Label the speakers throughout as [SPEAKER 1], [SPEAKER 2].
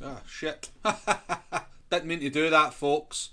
[SPEAKER 1] Ah, shit. Didn't mean to do that, folks.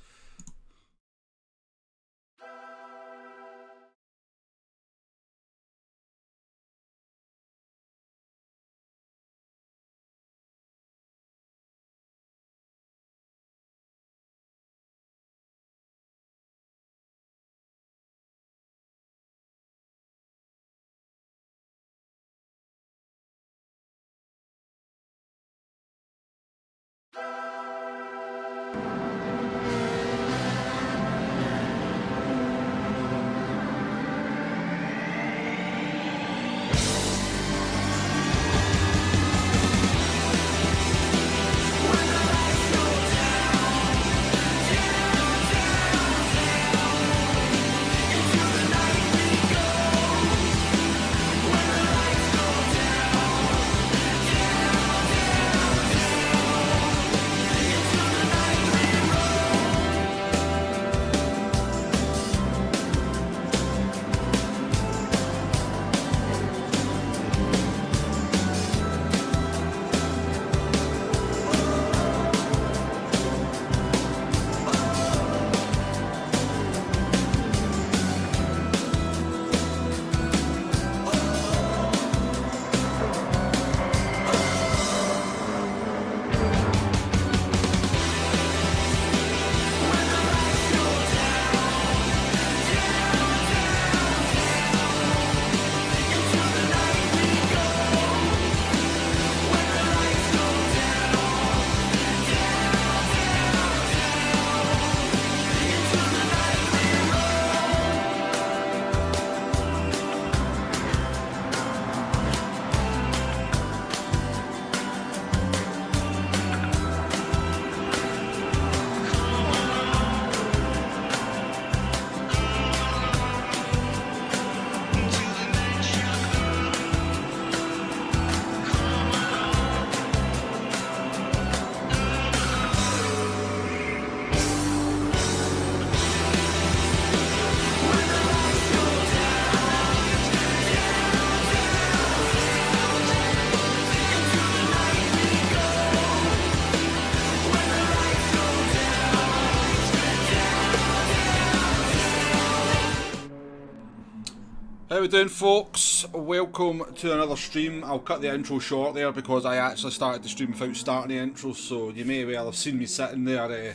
[SPEAKER 1] How we doing, folks? Welcome to another stream. I'll cut the intro short there because I actually started the stream without starting the intro, so you may well have seen me sitting there.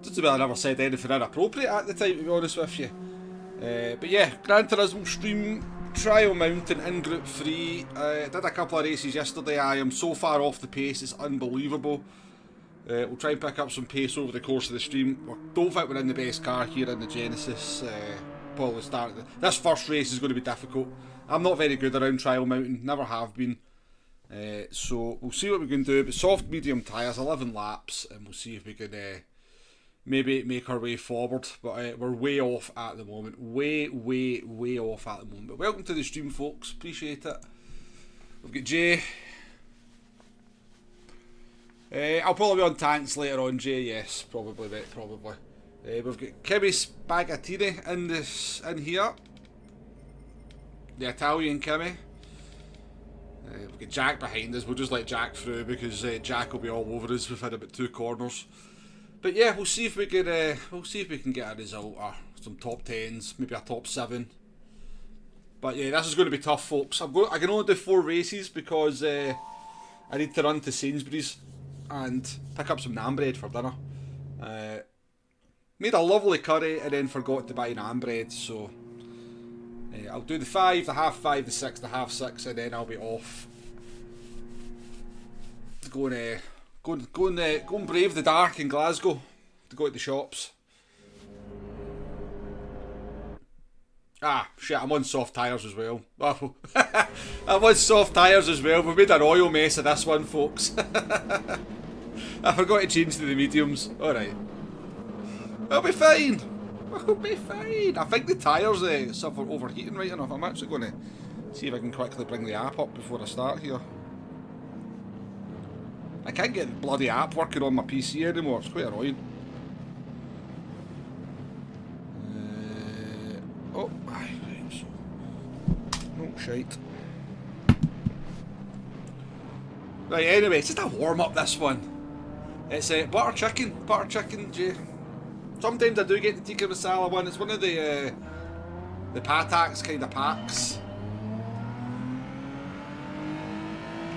[SPEAKER 1] Just about I never said anything inappropriate at the time, to be honest with you. But yeah, Gran Turismo stream, trial mountain in Group 3. Did a couple of races yesterday. I am so far off the pace, it's unbelievable. We'll try and pick up some pace over the course of the stream. I don't think we're in the best car here in the Genesis. Probably start. This first race is going to be difficult. I'm not very good around Trial Mountain, never have been. So we'll see what we can do. But soft medium tyres, 11 laps, and we'll see if we can maybe make our way forward. But we're way off at the moment. Way off at the moment. But welcome to the stream, folks. Appreciate it. We've got Jay. I'll probably be on tanks later on, Jay. Yes, probably, mate. Probably. We've got Kimi Spaghettini in here. The Italian Kimi. We've got Jack behind us. We'll just let Jack through because Jack will be all over us within about 2 corners. But yeah, we'll see if we can. We'll see if we can get a result or some top 10s, maybe a top 7. But yeah, this is going to be tough, folks. I can only do 4 races because I need to run to Sainsbury's and pick up some naan bread for dinner. Made a lovely curry and then forgot to buy naan bread, so I'll do the 5, the half 5, the 6, the half 6, and then I'll be off. Go and brave the dark in Glasgow to go to the shops. Ah, shit, I'm on soft tyres as well. Oh, I'm on soft tyres as well. We've made an oil mess of this one, folks. I forgot to change to the mediums. Alright. I'll be fine. I'll be fine. I think the tyres suffer overheating right enough. I'm actually going to see if I can quickly bring the app up before I start here. I can't get the bloody app working on my PC anymore. It's quite annoying. Oh, right, so. No shite. Right, anyway, it's just a warm-up, this one. It's butter chicken, Jay. Sometimes I do get the tikka masala one. It's one of the Patax kind of packs.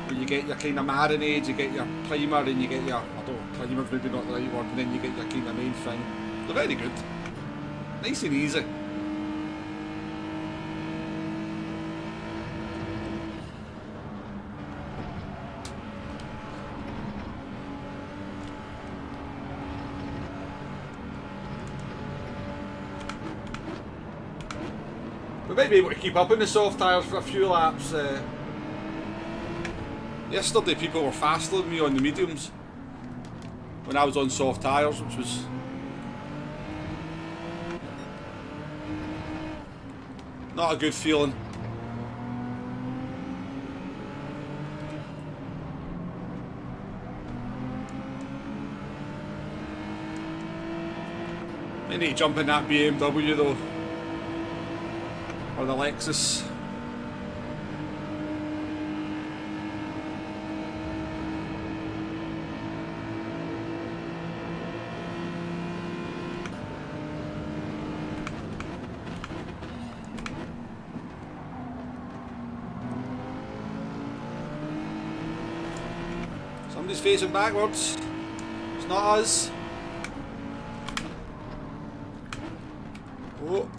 [SPEAKER 1] Where you get your kind of marinade, you get your primer, and you get your, I don't know, primer's maybe not the right word, and then you get your kind of main thing. They're very good. Nice and easy. We might be able to keep up in the soft tyres for a few laps. Yesterday people were faster than me on the mediums when I was on soft tyres, which was not a good feeling. I need to jump in that BMW though. Or the Lexus. Somebody's facing backwards. It's not us. Oh.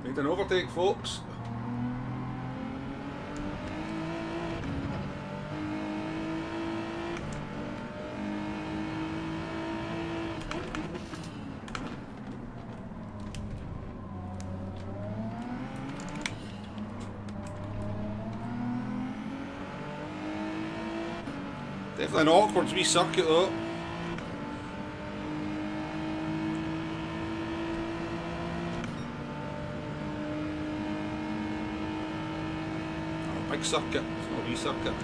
[SPEAKER 1] Made an overtake, folks. Definitely an awkward wee circuit though. Big circuit, it's not a wee circuit.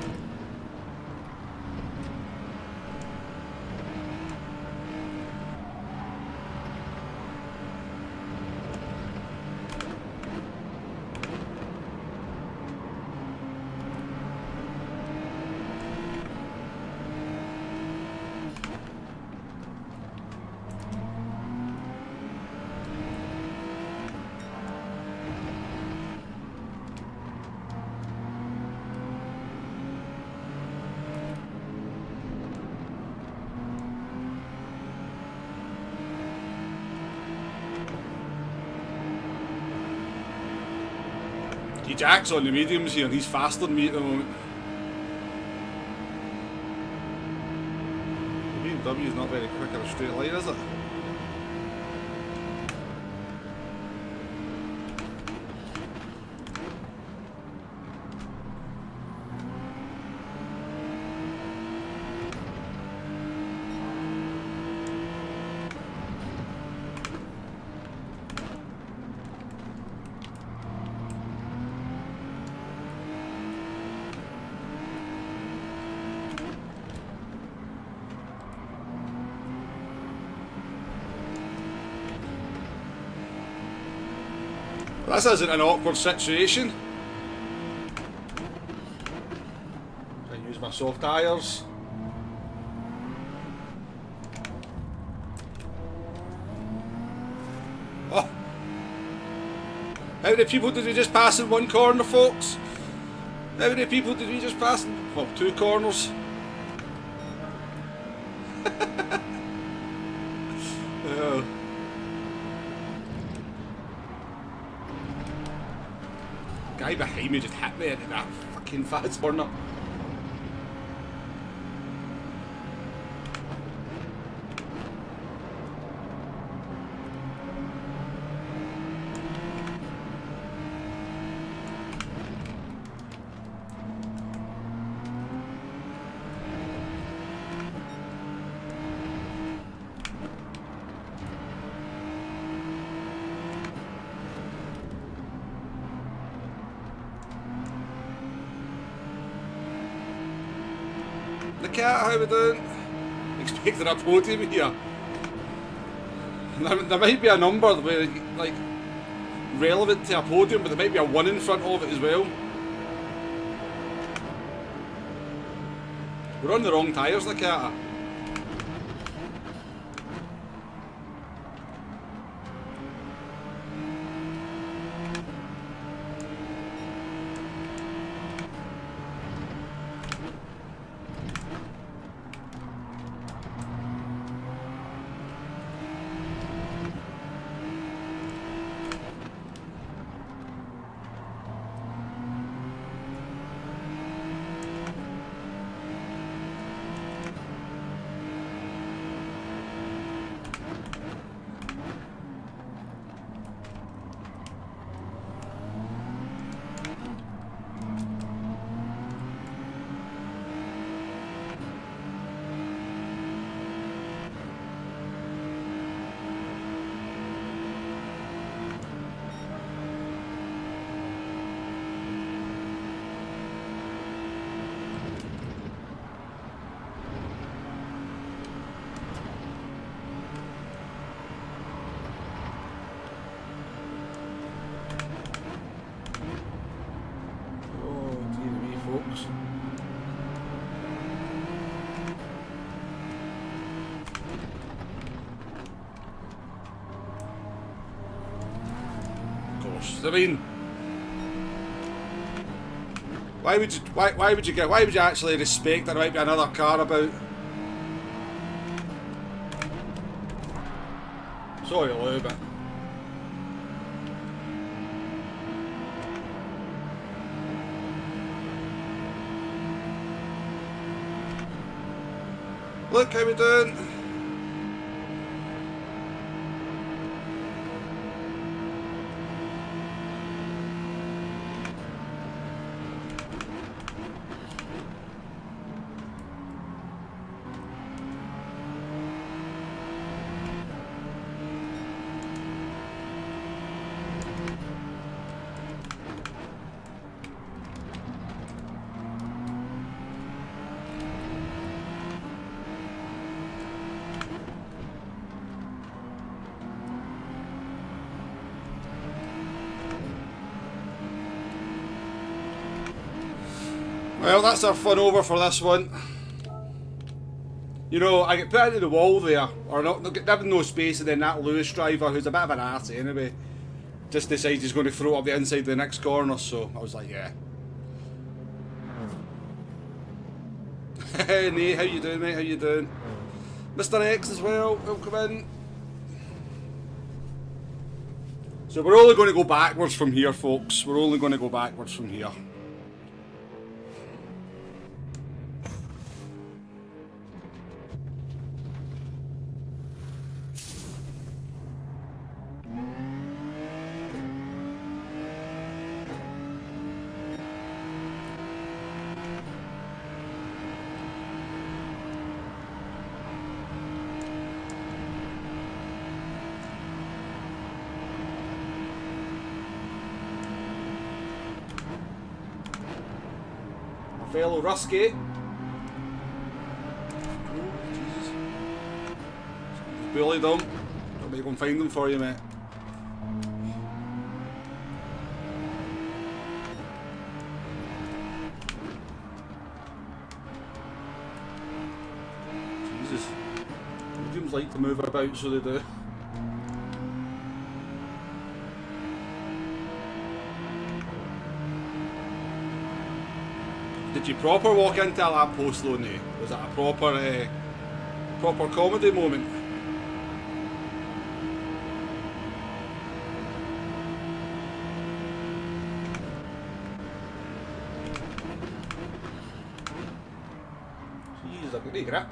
[SPEAKER 1] Jack's on the mediums here and he's faster than me at the moment. The BMW is not very quick in a straight line, is it? This isn't an awkward situation. I use my soft tyres. Oh! How many people did we just pass in one corner, folks? How many people did we just pass in? Well, two corners. Oh. Guy behind me just hit me into that fucking fast corner. The cat, how we doing? Expecting a podium here. There might be a number where, like, relevant to a podium, but there might be a 1 in front of it as well. We're on the wrong tyres, Nakata. I mean, why would you actually respect that there might be another car about? Sorry, a little bit. Look how we doing. Well, that's our fun over for this one. You know, I get put into the wall there, or not given no space, and then that Lewis driver, who's a bit of an arse anyway, just decides he's going to throw it up the inside of the next corner, so I was like, yeah. Hey, Nate, how you doing, mate? How you doing? Mr. X as well, welcome in. So we're only going to go backwards from here, folks. We're only going to go backwards from here. Fellow Rusky. Oh, Jesus. Bullied them. I'll be going to find them for you, mate. Jesus. Mediums like to move about, so they do. Did you proper walk into a lamppost though, Nate? Was it a proper comedy moment? Jeez, I've got no grip.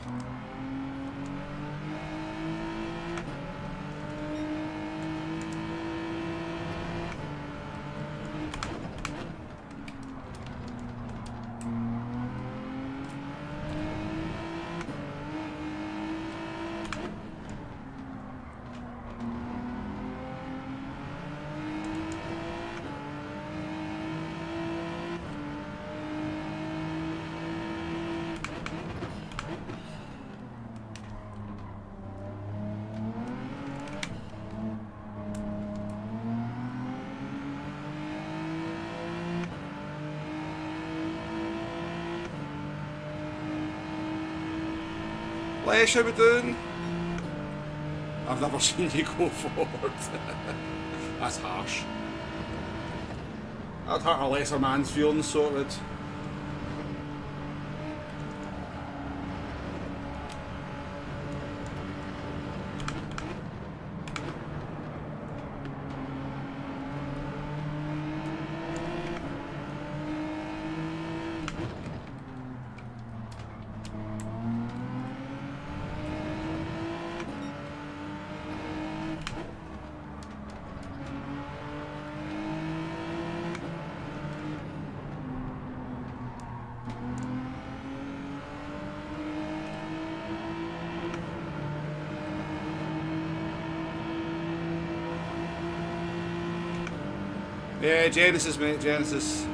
[SPEAKER 1] Les, how we doing? I've never seen you go forward. That's harsh. That'd hurt a lesser man's feelings, so it would. Yeah, Genesis, mate, Genesis.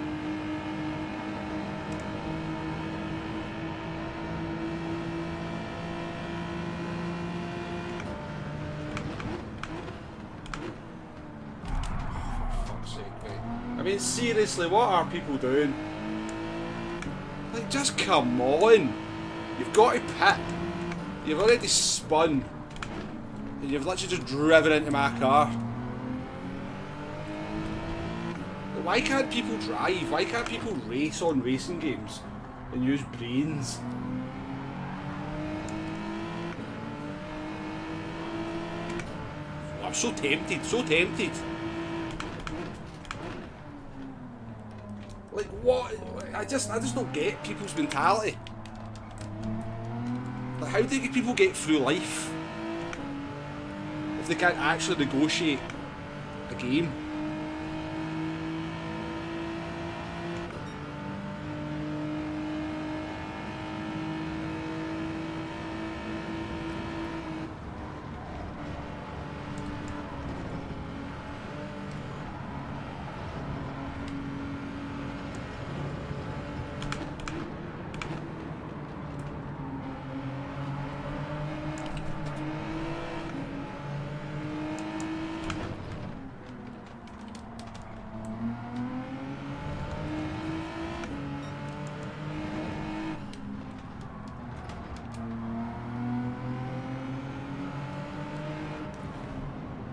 [SPEAKER 1] For fuck's sake, mate. I mean, seriously, what are people doing? Like, just come on. You've got to pit. You've already spun. And you've literally just driven into my car. Why can't people drive? Why can't people race on racing games and use brains? Oh, I'm so tempted, so tempted. Like what? I just don't get people's mentality. Like, how do people get through life if they can't actually negotiate a game?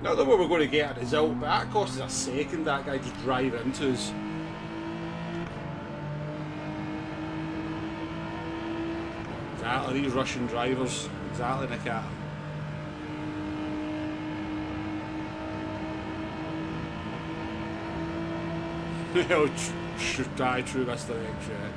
[SPEAKER 1] Not that we were going to get a result, but that cost us a second, that guy just drive into us. Exactly, these Russian drivers. Exactly, Nick. Oh, true, Mr. X, yeah.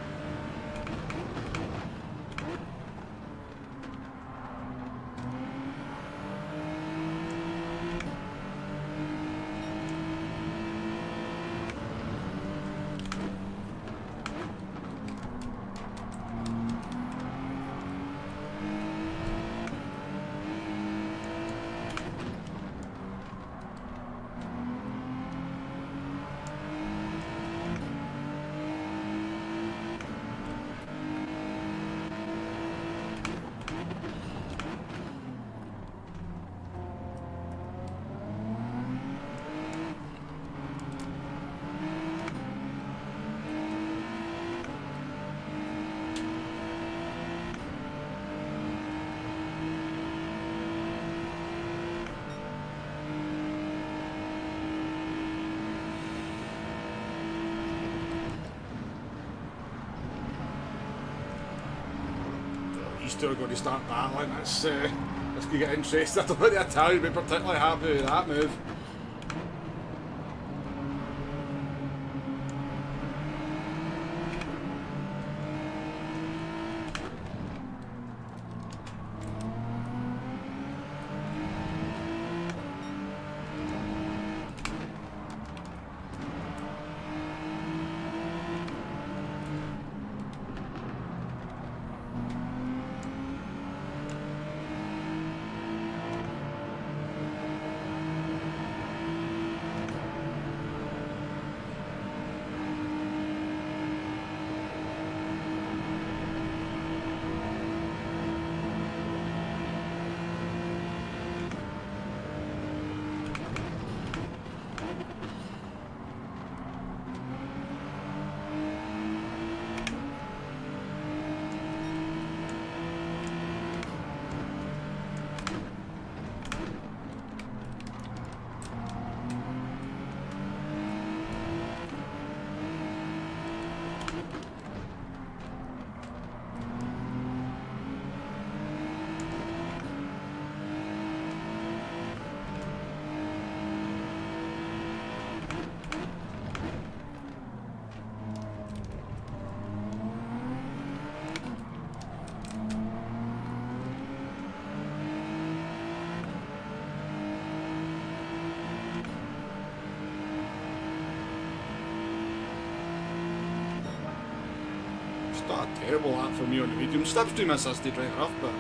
[SPEAKER 1] These two are going to start battling. That's going to get interesting. I don't think the Italian would be particularly happy with that move. Not a terrible lap for me on the medium. Slipstream assisted right enough, but...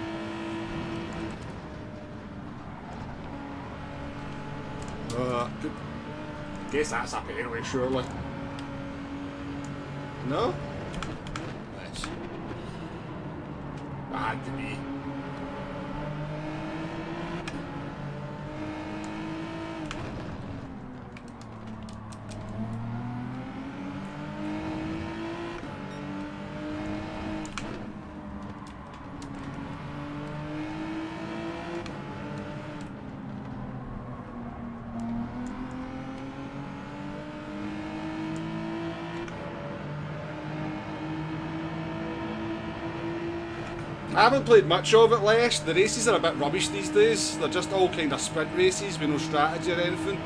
[SPEAKER 1] guess that's up anyway, surely. No? Nice. That had to be. I haven't played much of it, Les. The races are a bit rubbish these days. They're just all kind of sprint races with no strategy or anything.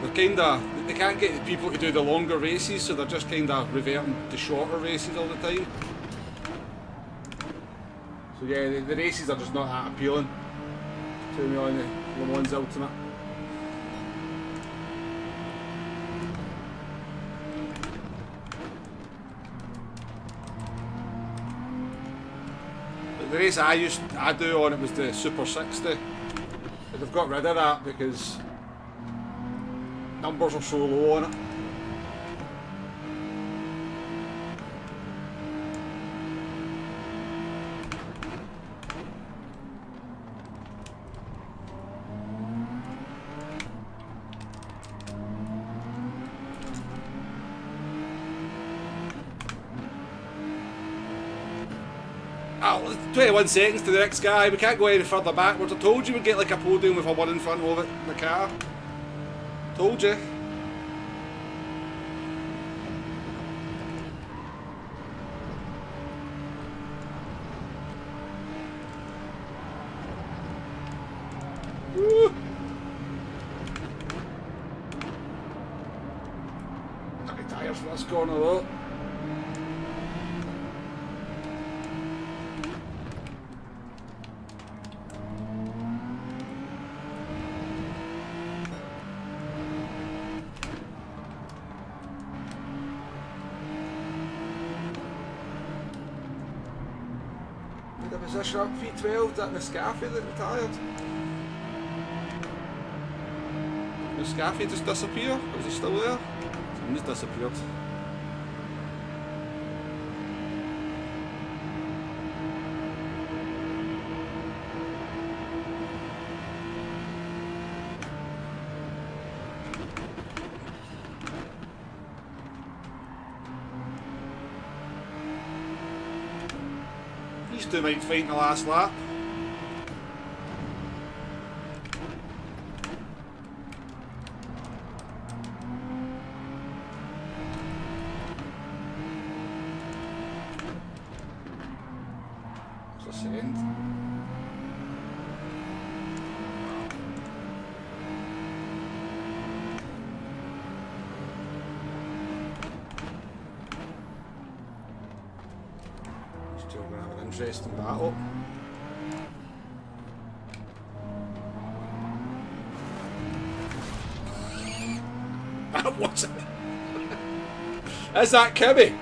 [SPEAKER 1] They're kind of... They can't get the people to do the longer races, so they're just kind of reverting to shorter races all the time. So yeah, the races are just not that appealing to me on the Le Mans Ultimate. The race I do on it was the Super 60, but they've got rid of that because numbers are so low on it. Oh, 21 seconds to the next guy. We can't go any further backwards. I told you we'd get like a podium with a one in front of it in the car. Told you. Woo. Got my tyres for this corner though. Position up, V12, is that Nescafe that retired? Nescafe just disappear? Or is he still there? He's disappeared. These two might fight in the last lap. What's a second? Still going to have an interesting battle. That wasn't. Is that Kimmy?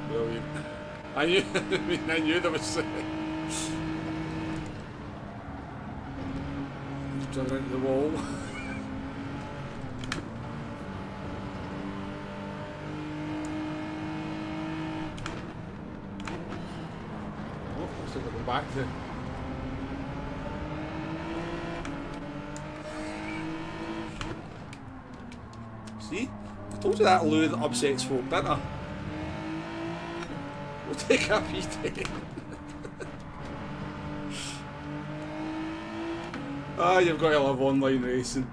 [SPEAKER 1] Brilliant. I knew there was. Driven into the wall. Back to see? I told you that loo that upsets folk, didn't I? We'll take a P10. Ah, you've got to love online racing.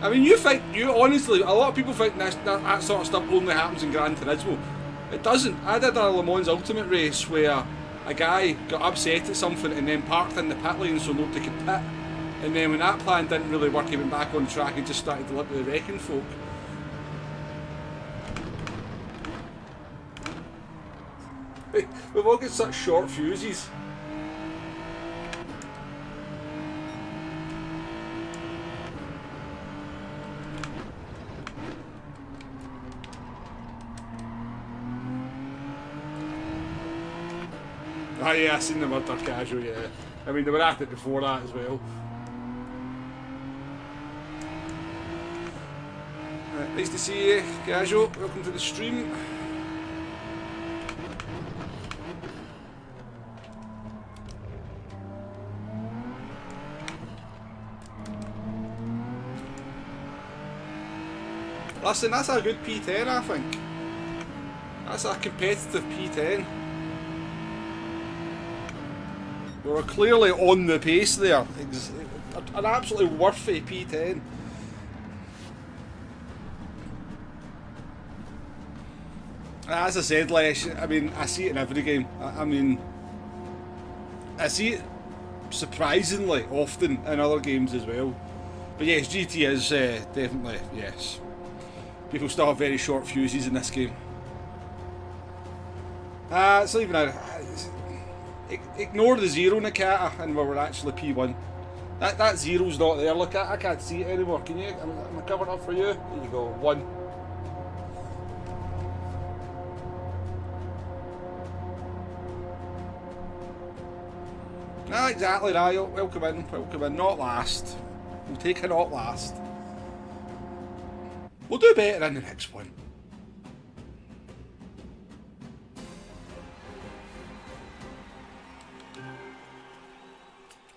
[SPEAKER 1] I mean, you honestly, a lot of people think that sort of stuff only happens in Gran Turismo. It doesn't. I did a Le Mans Ultimate race where a guy got upset at something and then parked in the pit lane so nobody could pit. And then when that plan didn't really work, he went back on track and just started deliberately wrecking folk. We've all got such short fuses. Ah, yeah, I seen the murder casual, yeah. I mean, they were at it before that as well. Nice to see you, casual. Welcome to the stream. Listen, that's a good P10, I think. That's a competitive P10. We were clearly on the pace there. An absolutely worthy P10. As I said, Lesh, I mean, I see it in every game. I mean, I see it surprisingly often in other games as well. But yes, GT is definitely, yes. People still have very short fuses in this game. It's not even a... Ignore the zero, Nakata, and we're actually P1. That zero's not there. Look, I can't see it anymore. Can you? Am I covering up for you? There you go. 1. Ah, exactly right. Welcome in. Welcome in. Not last. We'll take a not last. We'll do better in the next one.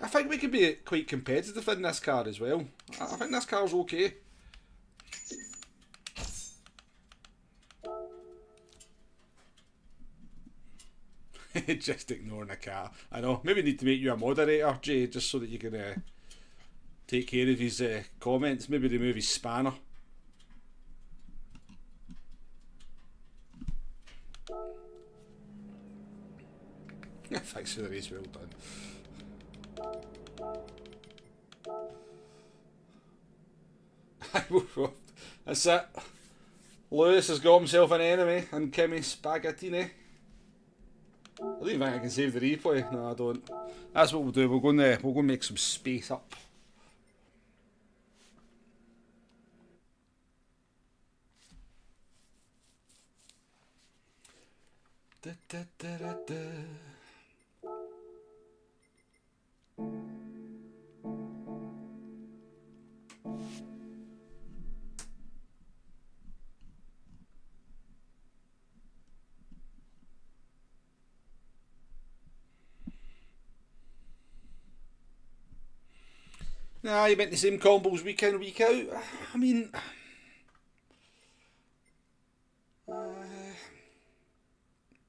[SPEAKER 1] I think we could be quite competitive in this car as well. I think this car's okay. Just ignoring a car. I know. Maybe need to make you a moderator, Jay, just so that you can take care of his comments. Maybe remove his spanner. Thanks for the race, well done. That's it. Lewis has got himself an enemy in Kimi Spagattini. I don't even think I can save the replay. No, I don't. That's what we'll do. We'll go and make some space up. Da, da, da, da, da. Nah, you meant the same combos week in, week out. I mean...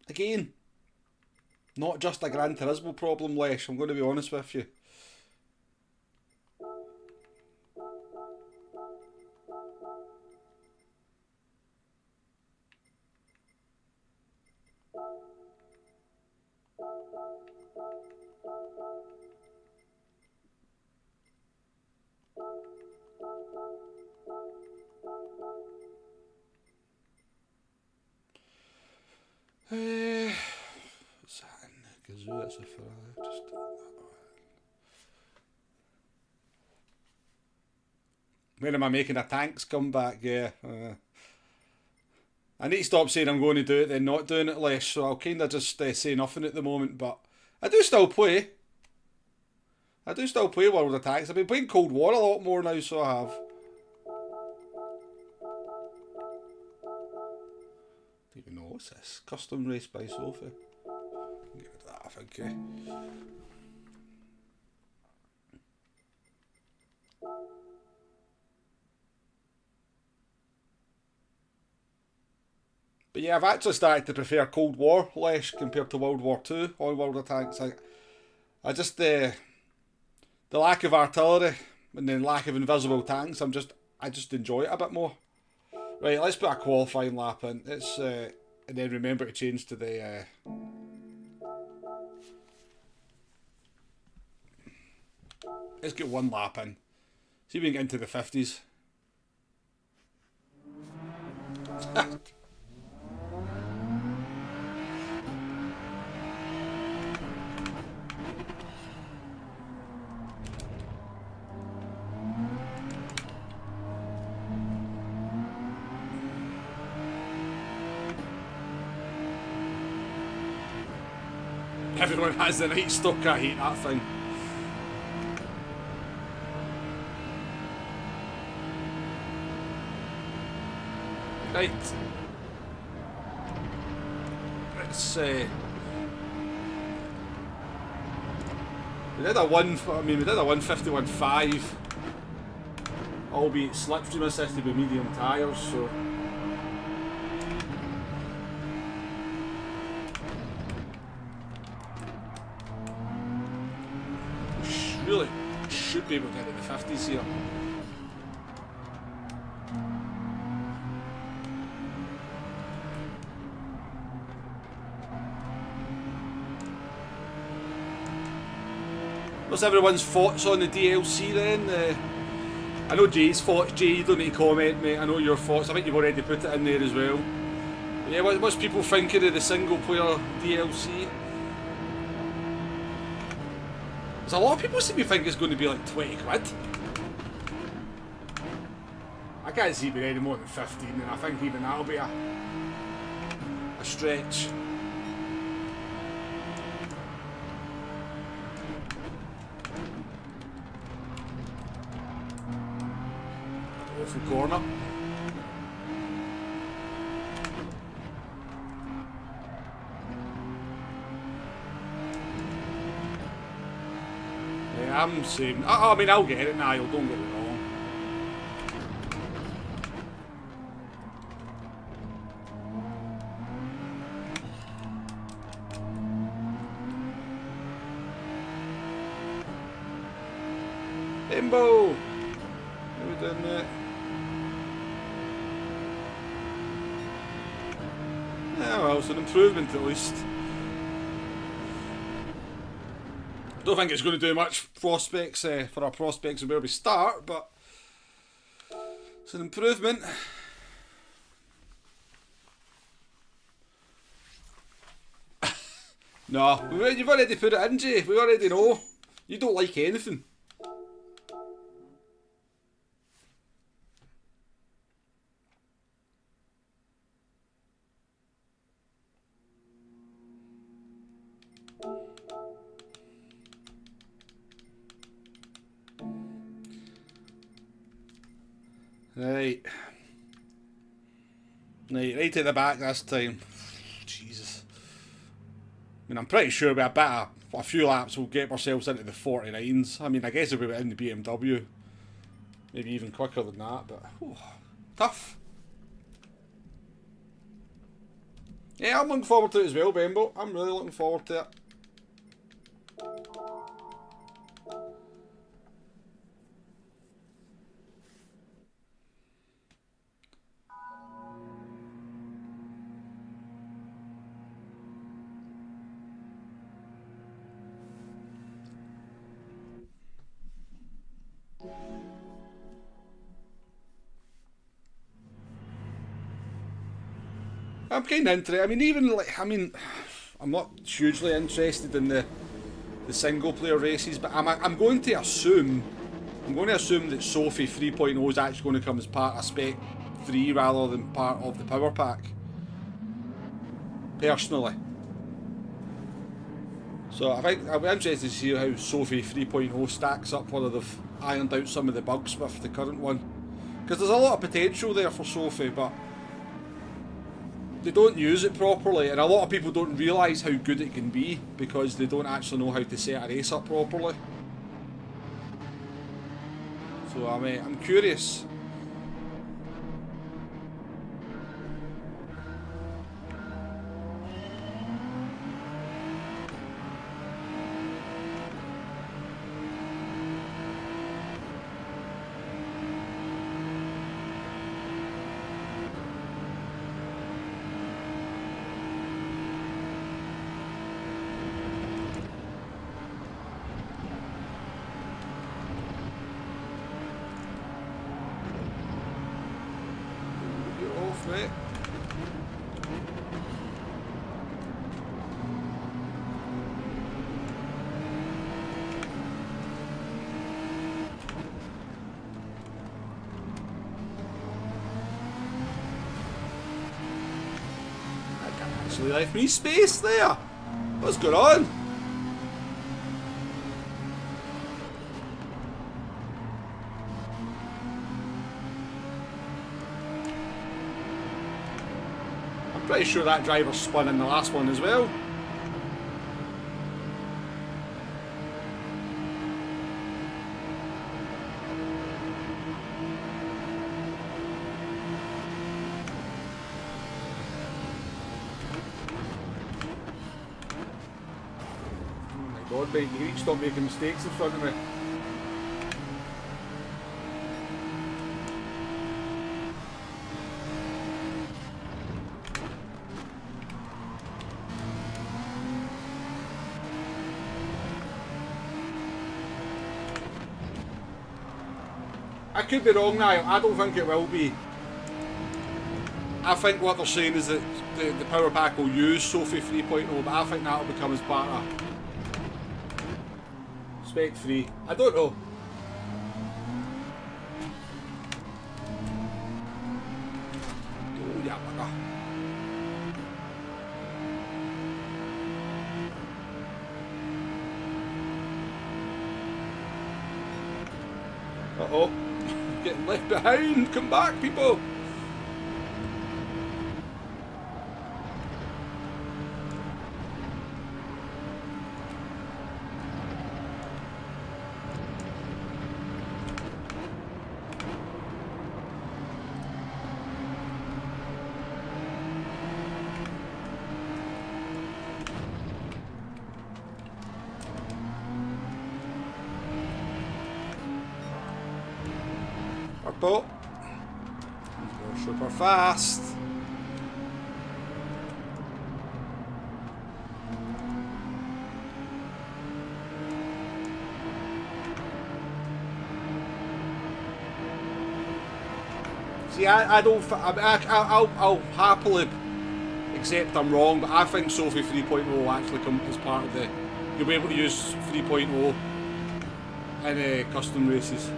[SPEAKER 1] again, not just a Gran Turismo problem, Lesh, I'm going to be honest with you. What's that in Gazoo? That's a Ferrari. Just when am I making a tanks comeback? Yeah. I need to stop saying I'm going to do it then not doing it less, so I'll kind of just say nothing at the moment, but I do still play. I do still play World of Tanks. I've been playing Cold War a lot more now, so I have. Don't even know what's this. Custom race by Sophie. Get rid of that, I think, eh? But yeah, I've actually started to prefer Cold War less compared to World War II on World of Tanks. I just the lack of artillery and the lack of invisible tanks. I just enjoy it a bit more. Right, let's put a qualifying lap in. It's and then remember to change to the. Let's get one lap in. See if we can get into the 50s. Everyone has the night stock. I hate that thing. Right. Let's we did a 151.5, albeit slipstream assisted with medium tyres, so really should be able to get in the 50s here. What's everyone's thoughts on the DLC then? I know Jay's thoughts. Jay, you don't need to comment, mate. I know your thoughts. I think you've already put it in there as well. But yeah, what's people thinking of the single player DLC? There's a lot of people seem to think it's going to be like 20 quid. I can't see it being any more than 15, and I think even that'll be a stretch. Awful corner. Yeah, I'm saying. I mean, I'll get it, Niall. Don't get me wrong. Bimbo! What are we doing there? Yeah, well, it's an improvement at least. Don't think it's going to do much prospects for our prospects and where we start, but it's an improvement. No, you've already put it in, Jay. We already know. You don't like anything. Right at the back this time. Jesus. I mean, I'm pretty sure with a few laps we'll get ourselves into the 49s. I mean, I guess if we were in the BMW, maybe even quicker than that, but tough. Yeah, I'm looking forward to it as well, Bembo. I'm really looking forward to it. I'm kind of interested. I mean, I'm not hugely interested in the single player races, but I'm going to assume that Sophie 3.0 is actually going to come as part of Spec 3 rather than part of the Power Pack. Personally. So I think I'll be interested to see how Sophie 3.0 stacks up, whether they've ironed out some of the bugs with the current one. Because there's a lot of potential there for Sophie, but they don't use it properly, and a lot of people don't realise how good it can be because they don't actually know how to set a race up properly. So I'm curious. Mate. That actually left me space there. What's going on? pretty sure that driver spun in the last one as well. God, mate, you need to stop making mistakes in front of me. I could be wrong now, I don't think it will be. I think what they're saying is that the power pack will use Sophie 3.0, but I think that will become as part of Spec 3. I don't know. Oh yeah, bugger. Uh-oh. Getting left behind. Come back, people. Purple. He's going super fast. See, I don't. I'll happily accept I'm wrong, but I think Sophie 3.0 will actually come as part of the. You'll be able to use 3.0 in custom races.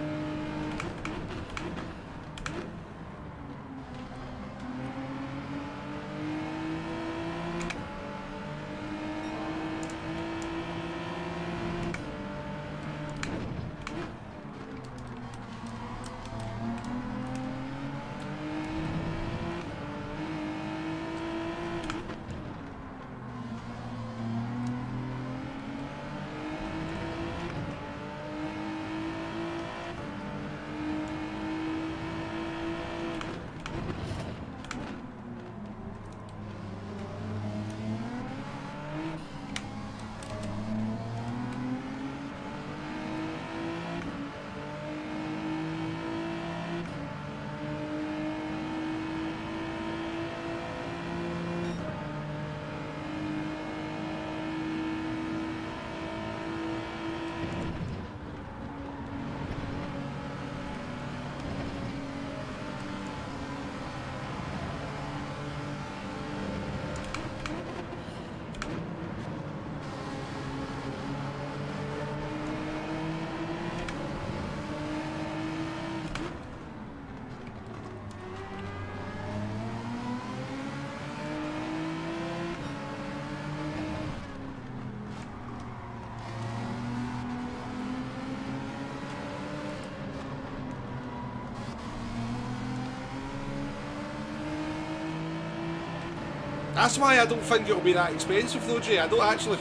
[SPEAKER 1] That's why I don't think it'll be that expensive though, Jay. I don't actually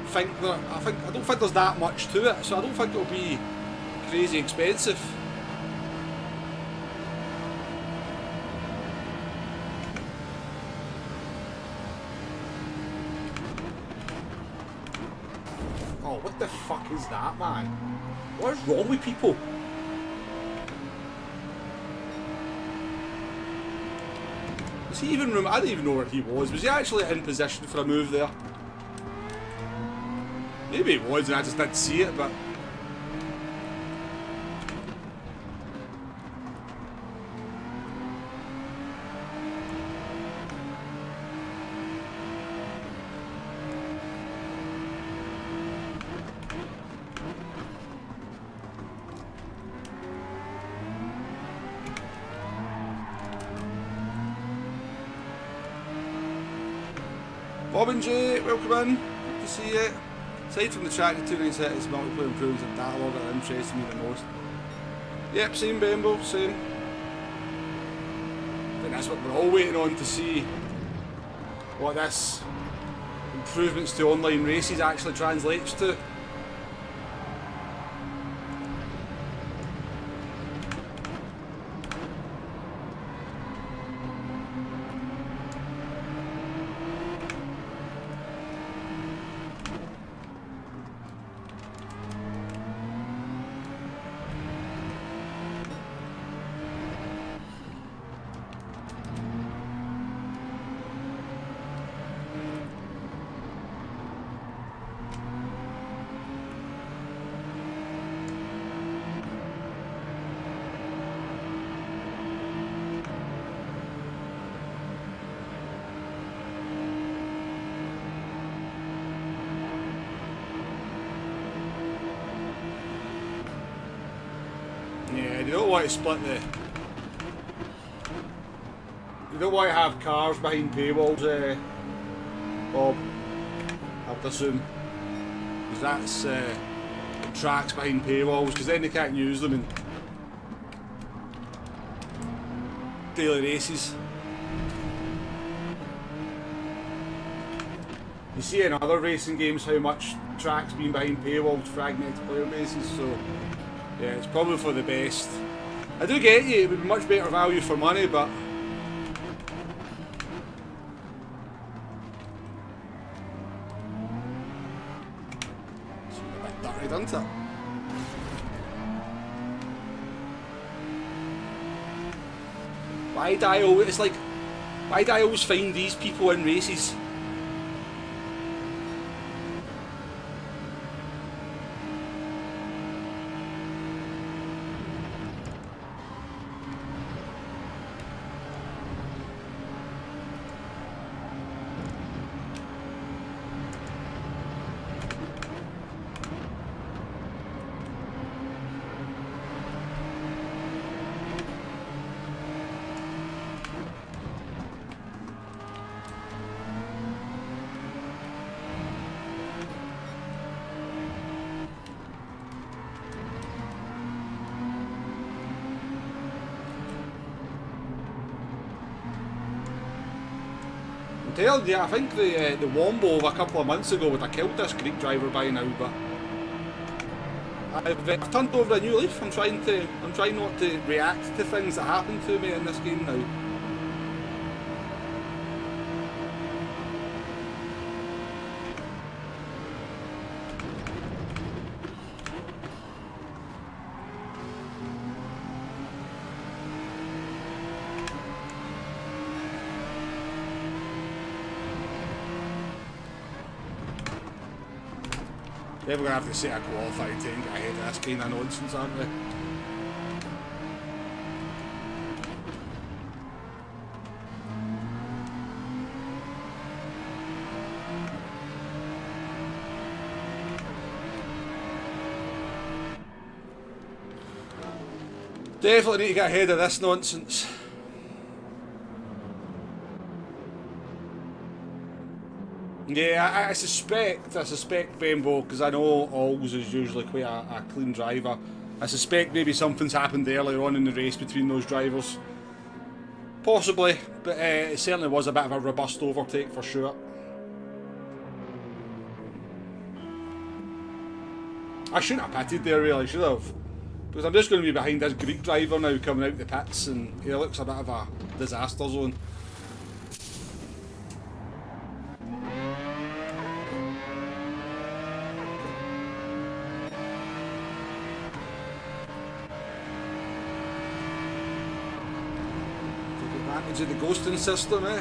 [SPEAKER 1] think that. I don't think there's that much to it, so I don't think it'll be crazy expensive. Oh, what the fuck is that, man? What is wrong with people? Was he even? I didn't even know where he was. Was he actually in position for a move there? Maybe he was, and I just didn't see it. But Bob and Jay, welcome in. Good to see you. Aside from the track, the 297 is multiplayer improvements and dialogue that interest me the most. Yep, same Bembo, same. I think that's what we're all waiting on to see. what this improvements to online races actually translates to. Yeah, they don't want to split the... They don't want to have cars behind paywalls, Bob, I would assume. Because that's tracks behind paywalls, because then they can't use them in daily races. You see in other racing games how much tracks being behind paywalls fragmented player bases, so yeah, it's probably for the best. I do get you, it would be much better value for money, but it's a bit dirty, doesn't it? Why do I always, it's like, why do I always find these people in races? Yeah, I think the Wombo of a couple of months ago would have killed this Greek driver by now, but I've turned over a new leaf. I'm trying not to react to things that happen to me in this game now. We're going to have to set a qualifying time to get ahead of this kind of nonsense, aren't we? Definitely need to get ahead of this nonsense. Yeah, I suspect Bembo, because I know Alls is usually quite a clean driver. I suspect maybe something's happened earlier on in the race between those drivers. Possibly, but it certainly was a bit of a robust overtake for sure. I shouldn't have pitted there really, I should have. Because I'm just going to be behind this Greek driver now coming out the pits, and he looks a bit of a disaster zone. Of the ghosting system, eh?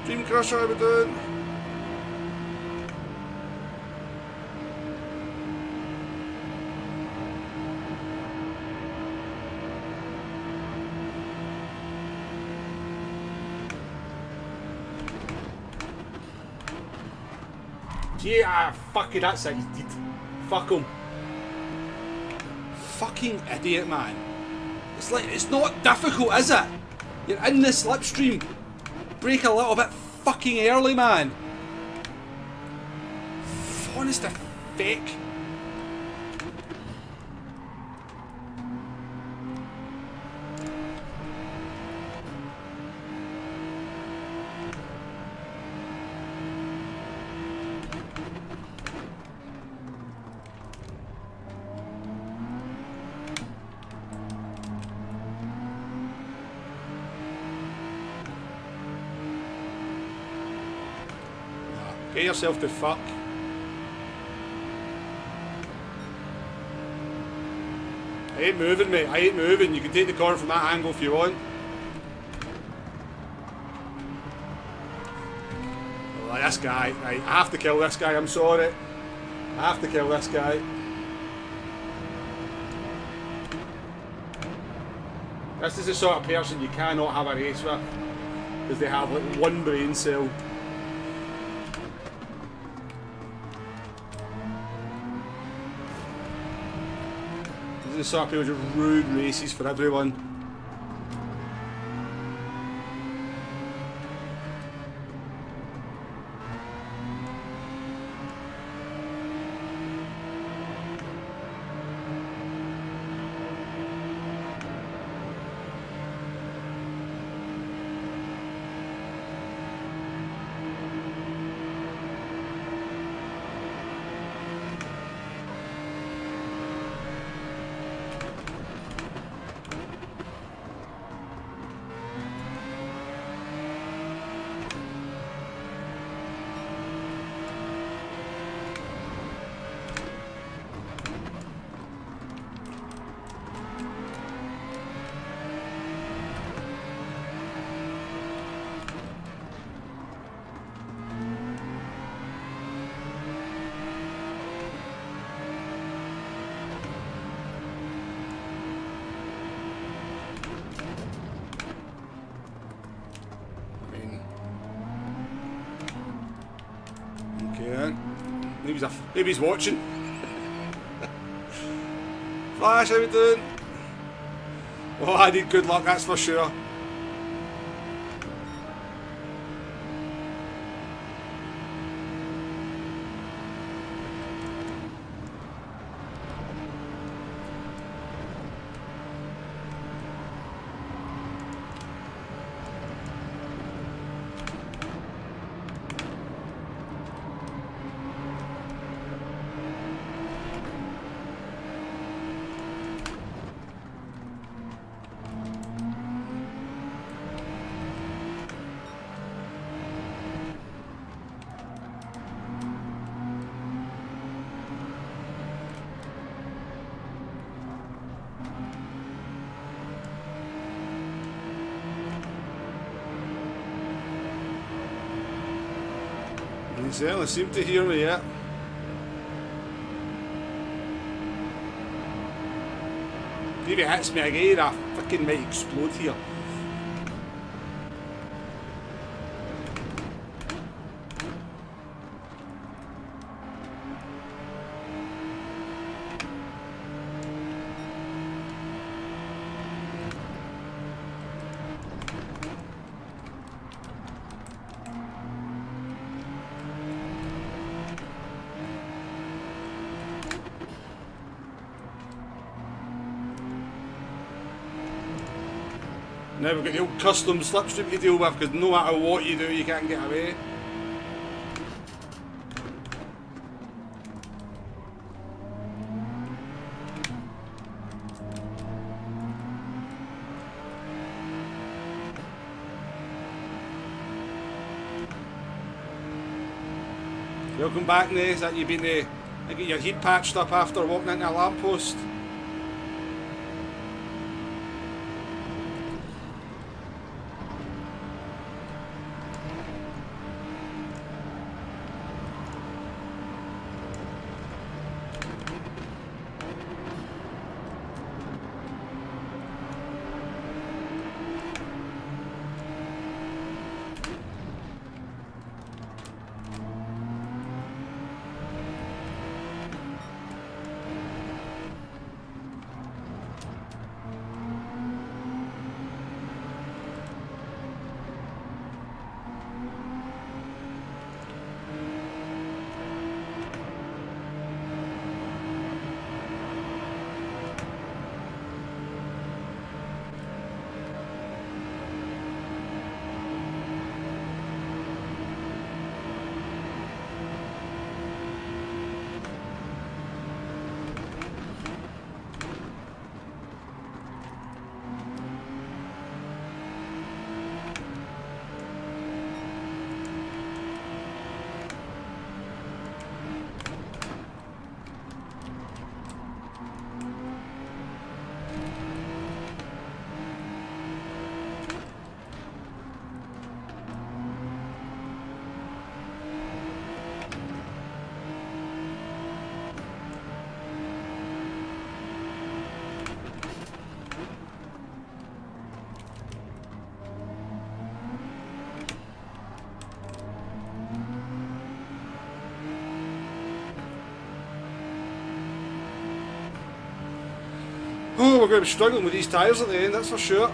[SPEAKER 1] Dream Crusher, how we doing? Yeah, fucking that's it, he's dead. Fuck him. Fucking idiot, man. It's like, it's not difficult, is it? You're in the slipstream. Brake a little bit fucking early, man. Honest to fake. Get yourself to fuck. I ain't moving, mate. I ain't moving. You can take the corner from that angle if you want. Oh, this guy. Right, I have to kill this guy. I'm sorry. I have to kill this guy. This is the sort of person you cannot have a race with. Because they have like one brain cell. The sort of people just ruin races for everyone. Maybe he's watching. Flash, how we doing? Oh, I need good luck, that's for sure. You certainly seem to hear me, yeah. If he hits me again, I fucking might explode here. Now we've got the old custom slipstream to deal with, because no matter what you do, you can't get away. Welcome back, Nath. That you've been to get your heat patched up after walking into a lamppost. know we're going to be struggling with these tyres at the end, that's for sure.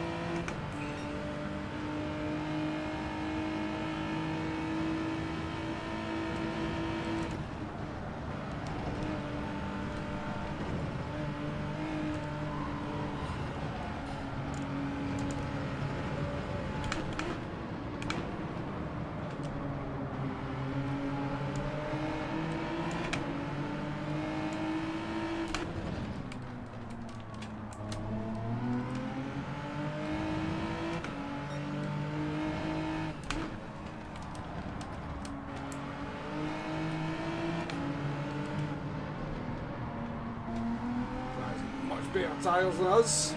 [SPEAKER 1] Better tyres than us.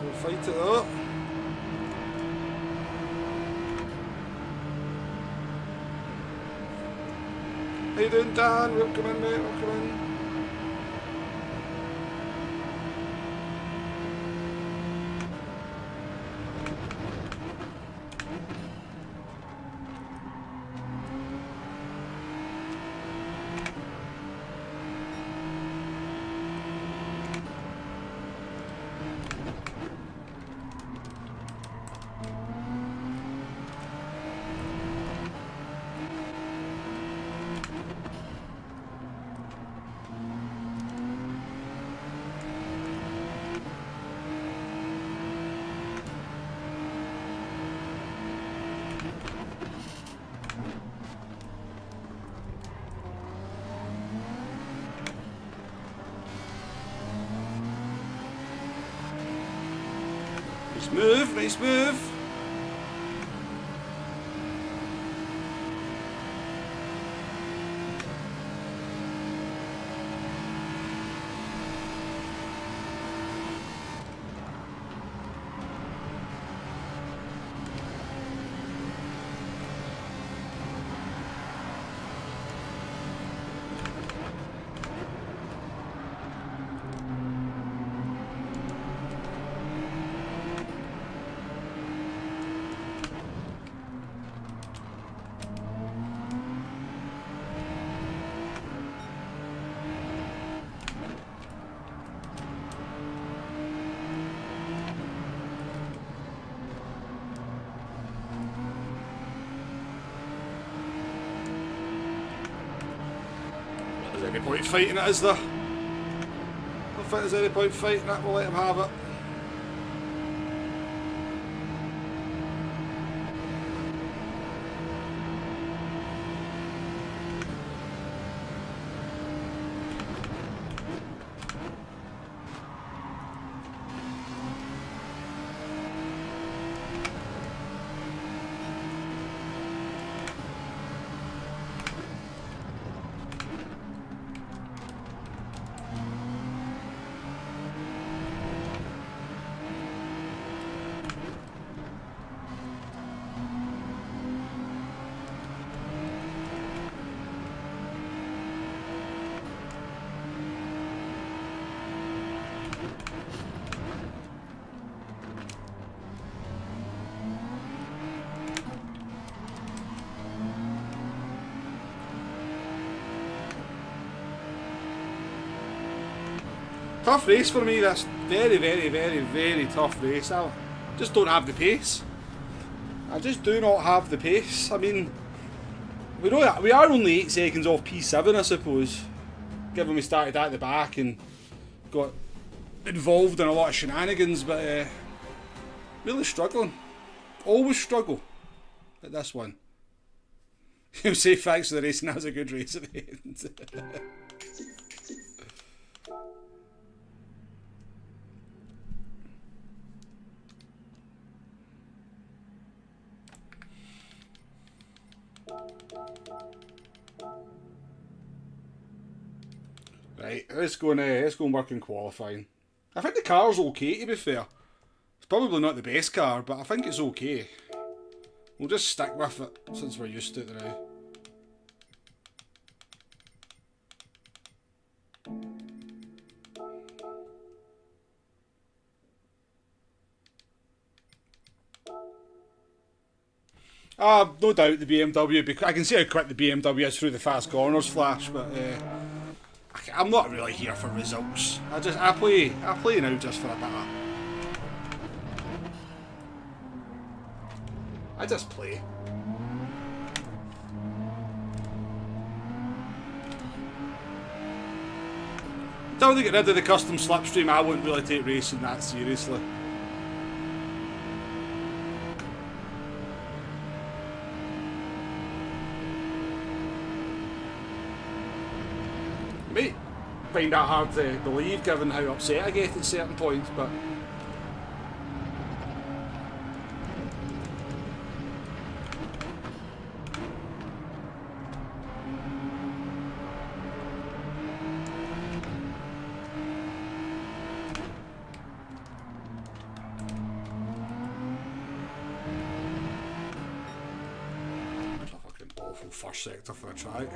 [SPEAKER 1] We'll fight it though. How you doing, Dan? Welcome in, mate. Welcome in. Nice move, nice move. Any point fighting it, is there? I don't think there's any point fighting it, we'll let him have it. Tough race for me, this. Very, very, very, very tough race. I just don't have the pace. I just do not have the pace. I mean, we are only 8 seconds off P7, I suppose. Given we started at the back and got involved in a lot of shenanigans, but really struggling. Always struggle at this one. You'll say thanks for the race and that was a good race at the end. Right, let's go and work in qualifying. I think the car's okay, to be fair. It's probably not the best car, but I think it's okay. We'll just stick with it since we're used to it now. No doubt the BMW, because I can see how quick the BMW is through the fast corners, Flash, but I'm not really here for results. I play now just for a bit of... I just play. Until they get rid of the custom slipstream, I wouldn't really take racing that seriously. Mate, find that hard to believe given how upset I get at certain points, but it's a fucking awful first sector for a track.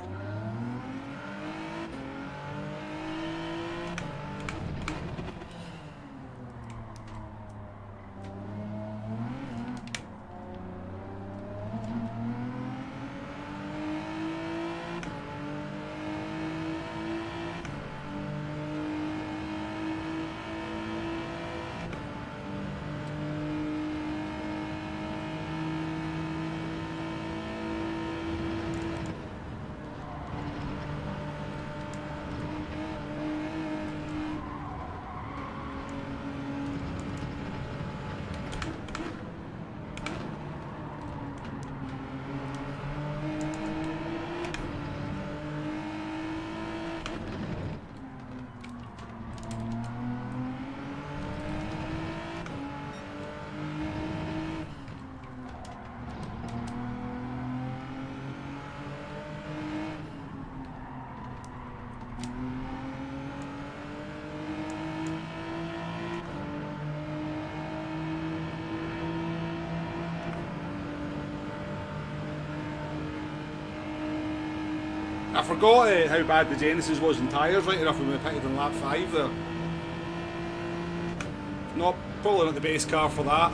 [SPEAKER 1] I forgot how bad the Genesis was in tyres right enough when we pitted in lap 5 there. Not probably not the best car for that.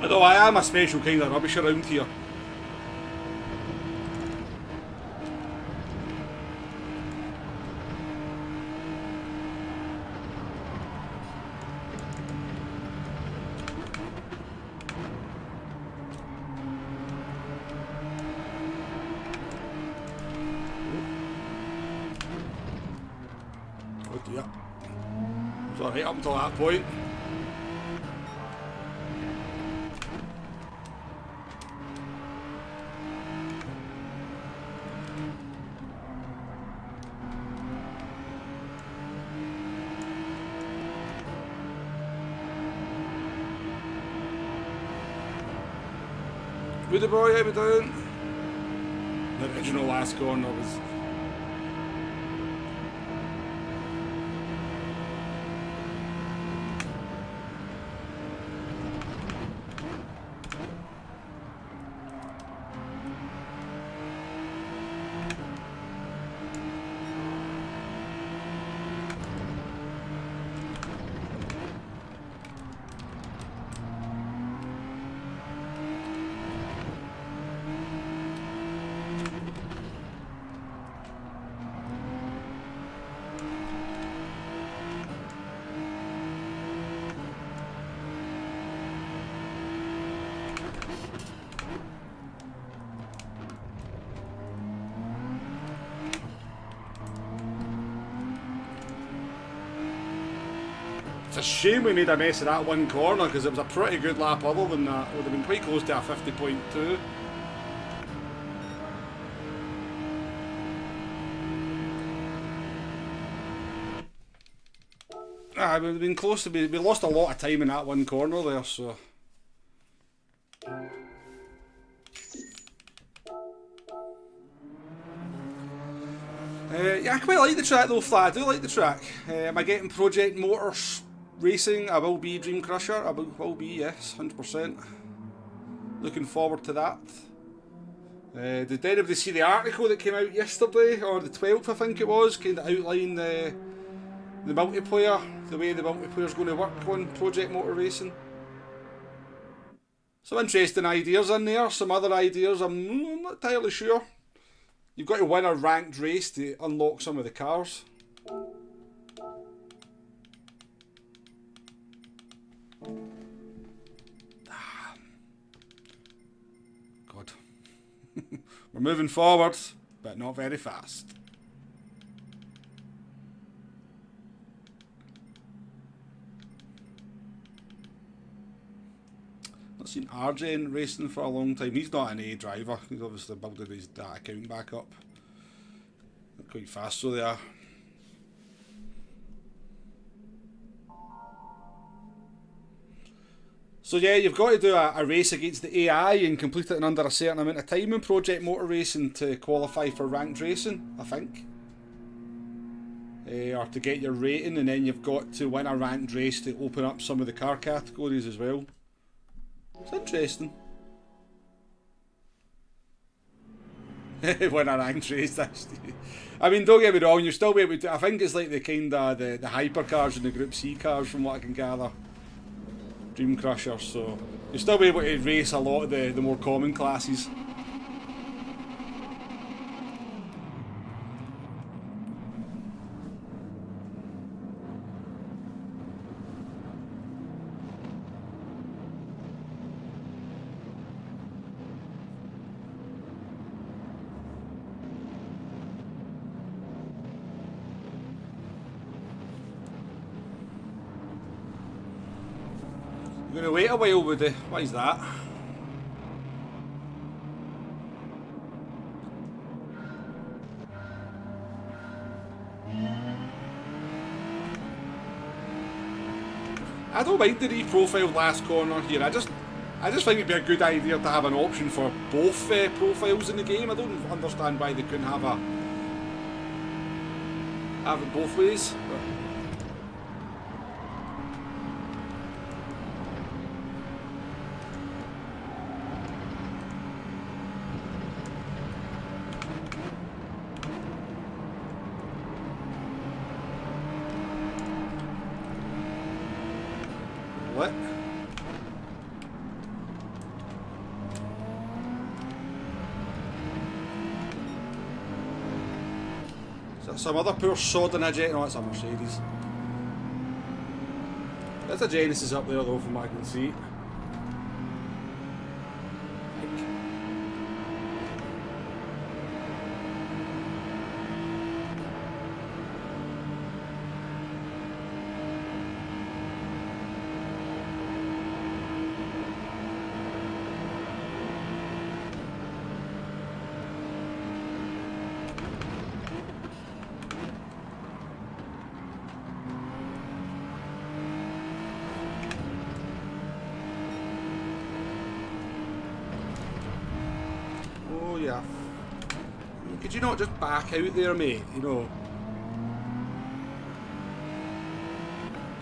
[SPEAKER 1] Although I am a special kind of rubbish around here. Oh dear. It's alright up until that point. Woody boy, how we doing? The original last corner was... It's a shame we made a mess of that one corner because it was a pretty good lap other than that. It would have been quite close to a 50.2. Ah, it would have been close to be. We lost a lot of time in that one corner there, so. Yeah, I quite like the track though, Flat. I do like the track. Am I getting Project Motors racing? I will be Dream Crusher. I will be, yes, 100%. Looking forward to that. Did anybody see the article that came out yesterday, or the 12th I think it was, kind of outlining the multiplayer, the way the multiplayer is going to work on Project Motor Racing? Some interesting ideas in there, some other ideas I'm not entirely sure. You've got to win a ranked race to unlock some of the cars. God. We're moving forward, but not very fast. Not seen RJ racing for a long time. He's not an A driver. He's obviously building his that account back up. They're quite fast, so they are. So yeah, you've got to do a race against the AI and complete it in under a certain amount of time in Project Motor Racing to qualify for ranked racing, I think. Or to get your rating, and then you've got to win a ranked race to open up some of the car categories as well. It's interesting. Win a ranked race, I mean, don't get me wrong, you'll still be able to. I think it's like the kind of the hypercars and the Group C cars, from what I can gather. Dream Crusher, so you'll still be able to race a lot of the more common classes. You're going to wait a while with the... What is that? I don't mind the reprofiled last corner here. I just think it'd be a good idea to have an option for both profiles in the game. I don't understand why they couldn't have it both ways. But what? Is that some other poor sod in a jet? No, it's a Mercedes. There's a Genesis up there though, from what I can see. Oh yeah. Could you not just back out there, mate? You know.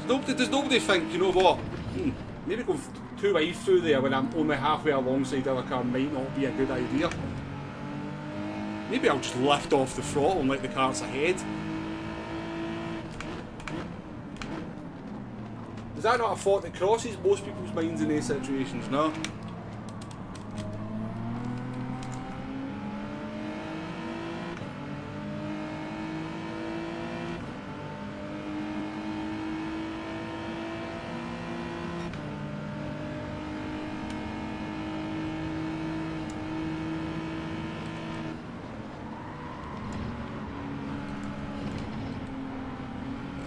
[SPEAKER 1] Does nobody think, you know what? Maybe go too wide through there when I'm only halfway alongside the other car might not be a good idea. Maybe I'll just lift off the throttle and let the cars ahead. Is that not a thought that crosses most people's minds in these situations, no?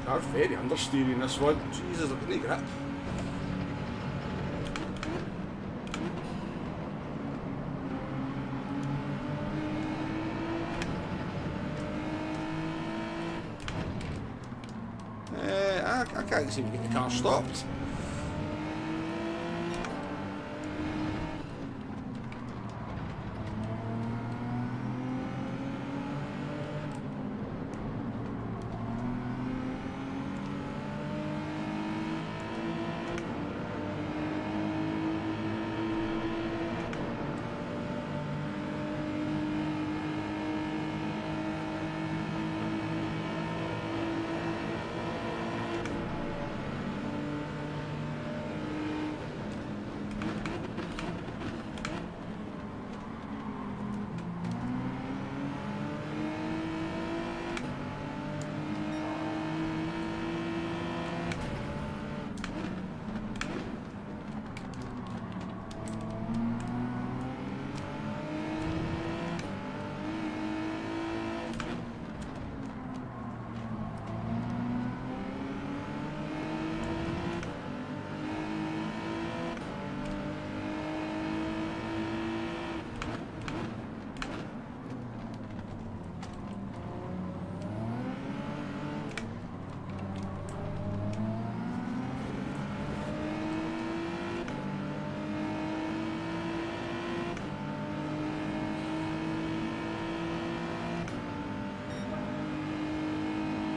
[SPEAKER 1] Car's very understeering this one. Jesus, look at the grip. I can't seem to get the car stopped.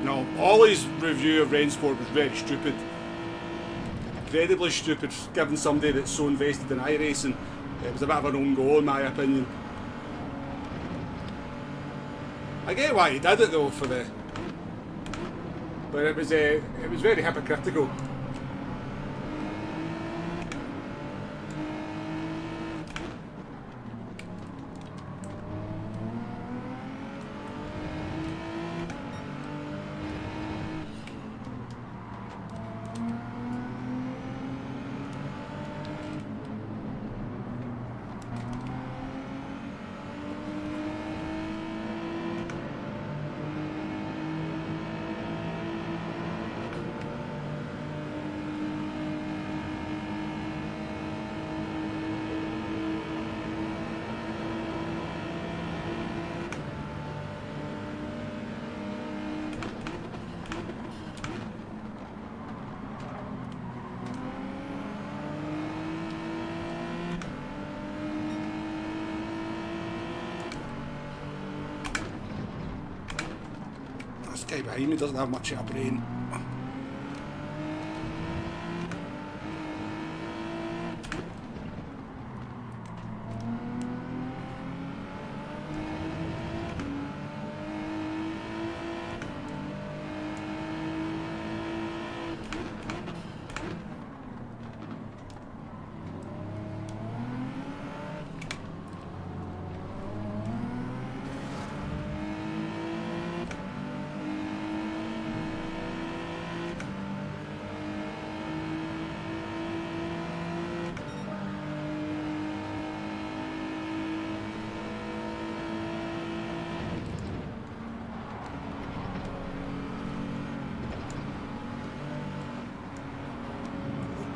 [SPEAKER 1] No, Ollie's review of Rainsport was very stupid. Incredibly stupid, given somebody that's so invested in iRacing. It was a bit of an own goal in my opinion. I get why he did it though for the... But it was very hypocritical. This guy behind me doesn't have much of a brain.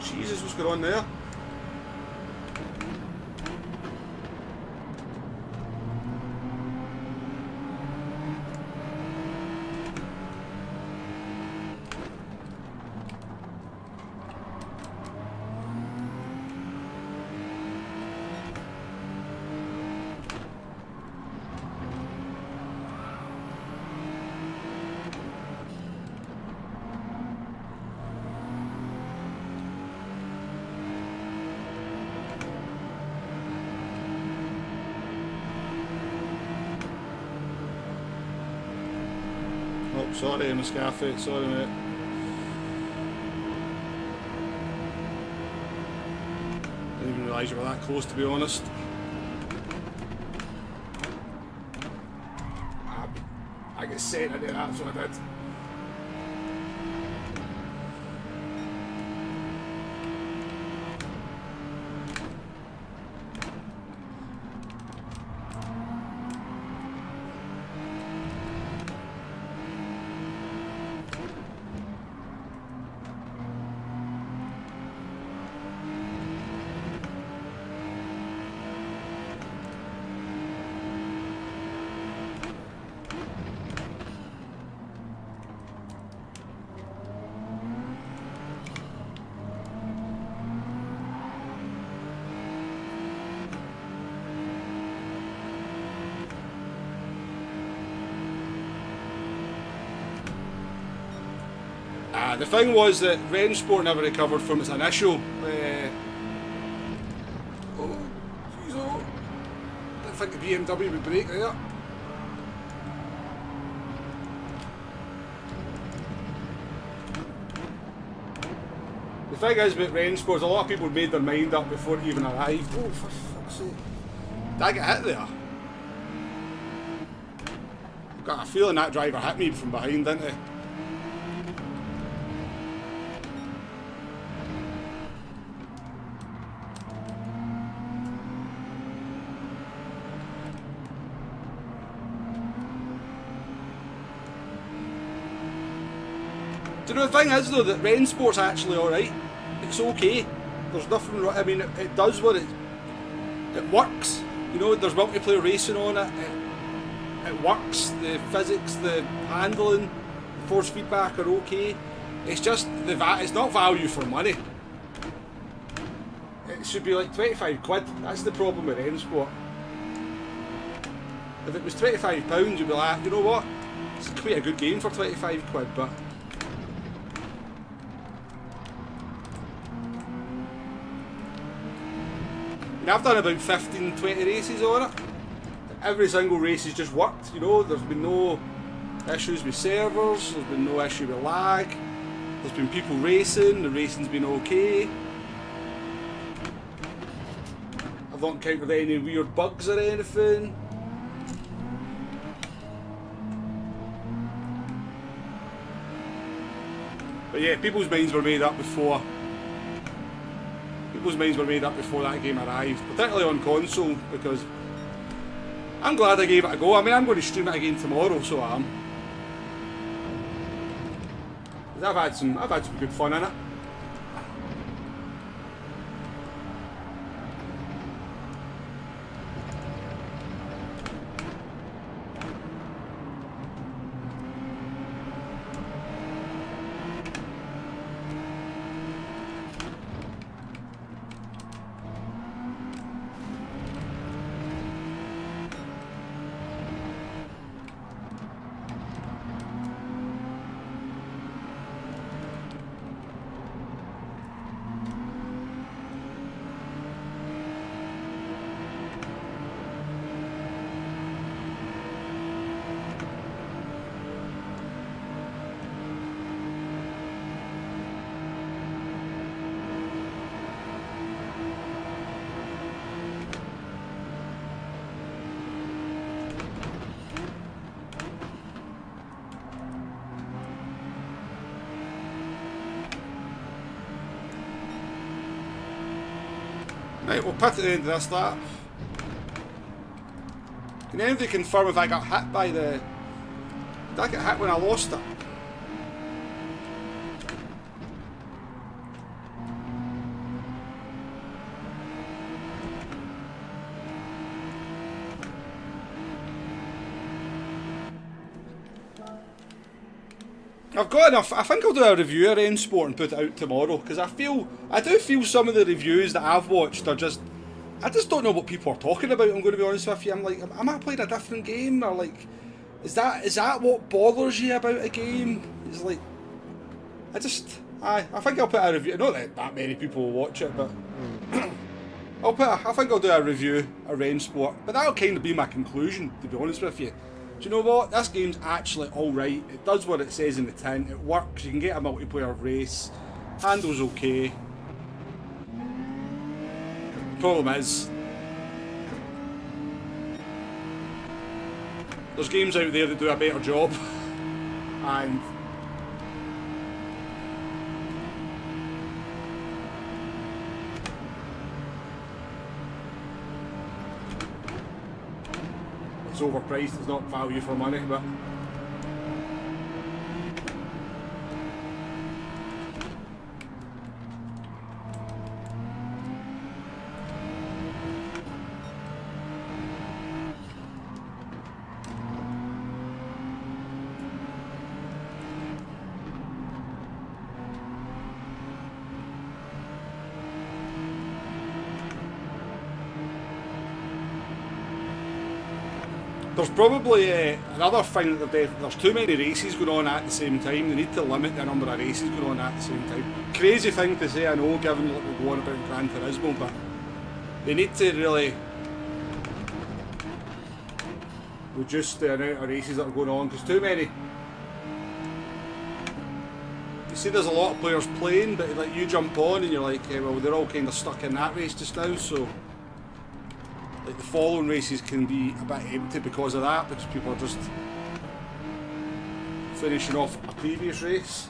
[SPEAKER 1] Jesus, what's going on there? Oh, sorry, I'm a scarfit, sorry mate. Didn't even realise you were that close, to be honest. I get sent into that, that's what I did. The thing was that Ren Sport never recovered from its initial. Oh, geez, oh. I didn't think the BMW would break there. The thing is about Ren Sports, a lot of people made their mind up before it even arrived. Oh, for fuck's sake. Did I get hit there? I've got a feeling that driver hit me from behind, didn't he? Do you know the thing is though, that Ren Sport's actually alright. It's okay. There's nothing wrong. I mean, it does what it works. You know, there's multiplayer racing on it. It works. The physics, the handling, the force feedback are okay. It's just it's not value for money. It should be like 25 quid. That's the problem with Ren Sport. If it was £25, you'd be like, you know what? It's quite a good game for 25 quid, but. And I've done about 15, 20 races on it. Every single race has just worked, you know, there's been no issues with servers, there's been no issue with lag, there's been people racing, the racing's been okay. I've not encountered any weird bugs or anything. But yeah, people's minds were made up before. People's minds were made up before that game arrived, particularly on console, because I'm glad I gave it a go. I mean, I'm going to stream it again tomorrow, so I am. I've had some good fun in it. Right, we'll pit at the end of this lap. Can anybody confirm if I got hit by the... Did I get hit when I lost it? I've got enough. I think I'll do a review of Ren Sport and put it out tomorrow, because I do feel some of the reviews that I've watched are just, I just don't know what people are talking about. I'm going to be honest with you. I'm like, am I playing a different game, or like, is that what bothers you about a game? It's like, I think I'll put a review. Not that many people will watch it, but I think I'll do a review of Ren Sport. But that'll kind of be my conclusion, to be honest with you. Do you know what? This game's actually alright. It does what it says in the tin. It works. You can get a multiplayer race. Handles okay. The problem is, there's games out there that do a better job. And it's overpriced, it's not value for money, but There's probably another thing that there's too many races going on at the same time. They need to limit the number of races going on at the same time. Crazy thing to say, I know, given what we're going about Gran Turismo, but they need to really reduce the amount of races that are going on, because too many. You see there's a lot of players playing, but like you jump on and you're like, well, they're all kind of stuck in that race just now, so like the following races can be a bit empty because of that, because people are just finishing off a previous race.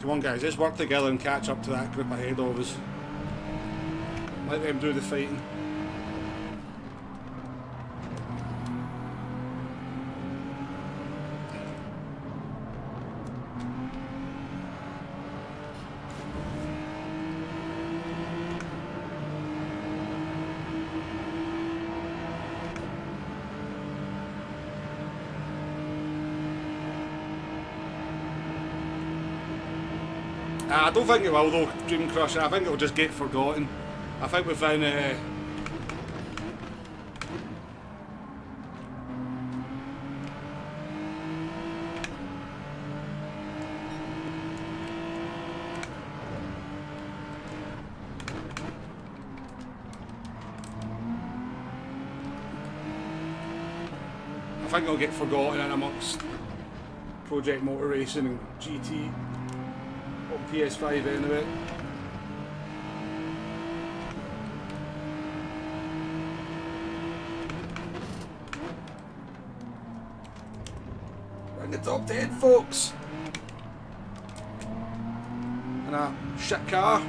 [SPEAKER 1] Come on guys, let's work together and catch up to that group ahead of us. Let them do the fighting. I don't think it will though, Dream Crusher. I think it'll just get forgotten. I think within I think it'll get forgotten in amongst Project Motor Racing and GT. PS5 anyway. We're in the top 10, folks. In a shit car.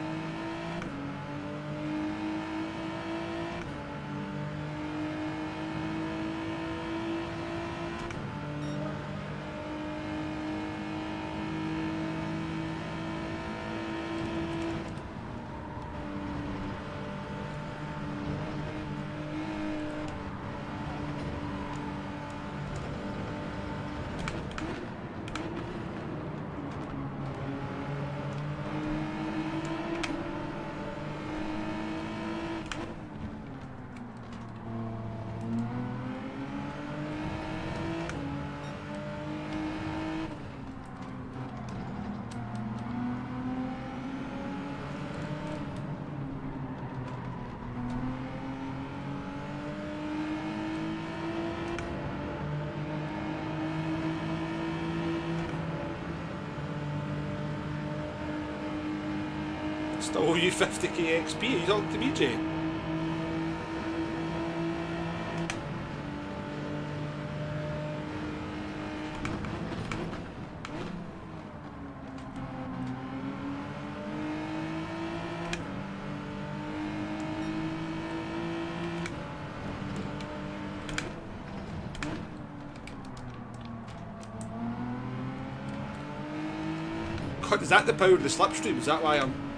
[SPEAKER 1] Still owe you 50k XP. Are you talking to me, Jay? God, is that the power of the slipstream? Is that why I'm...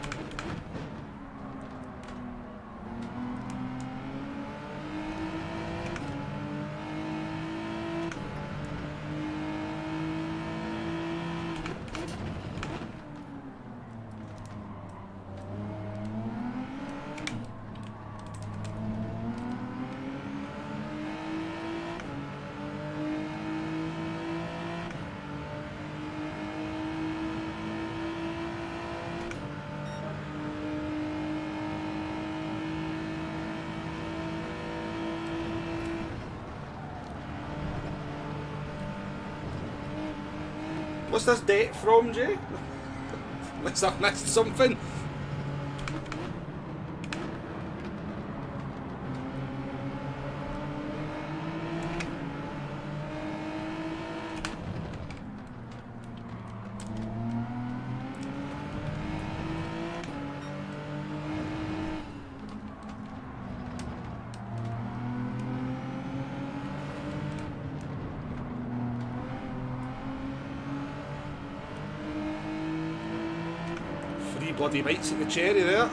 [SPEAKER 1] What's this date from, Jay? Unless I've missed something. Bloody bites at the cherry there.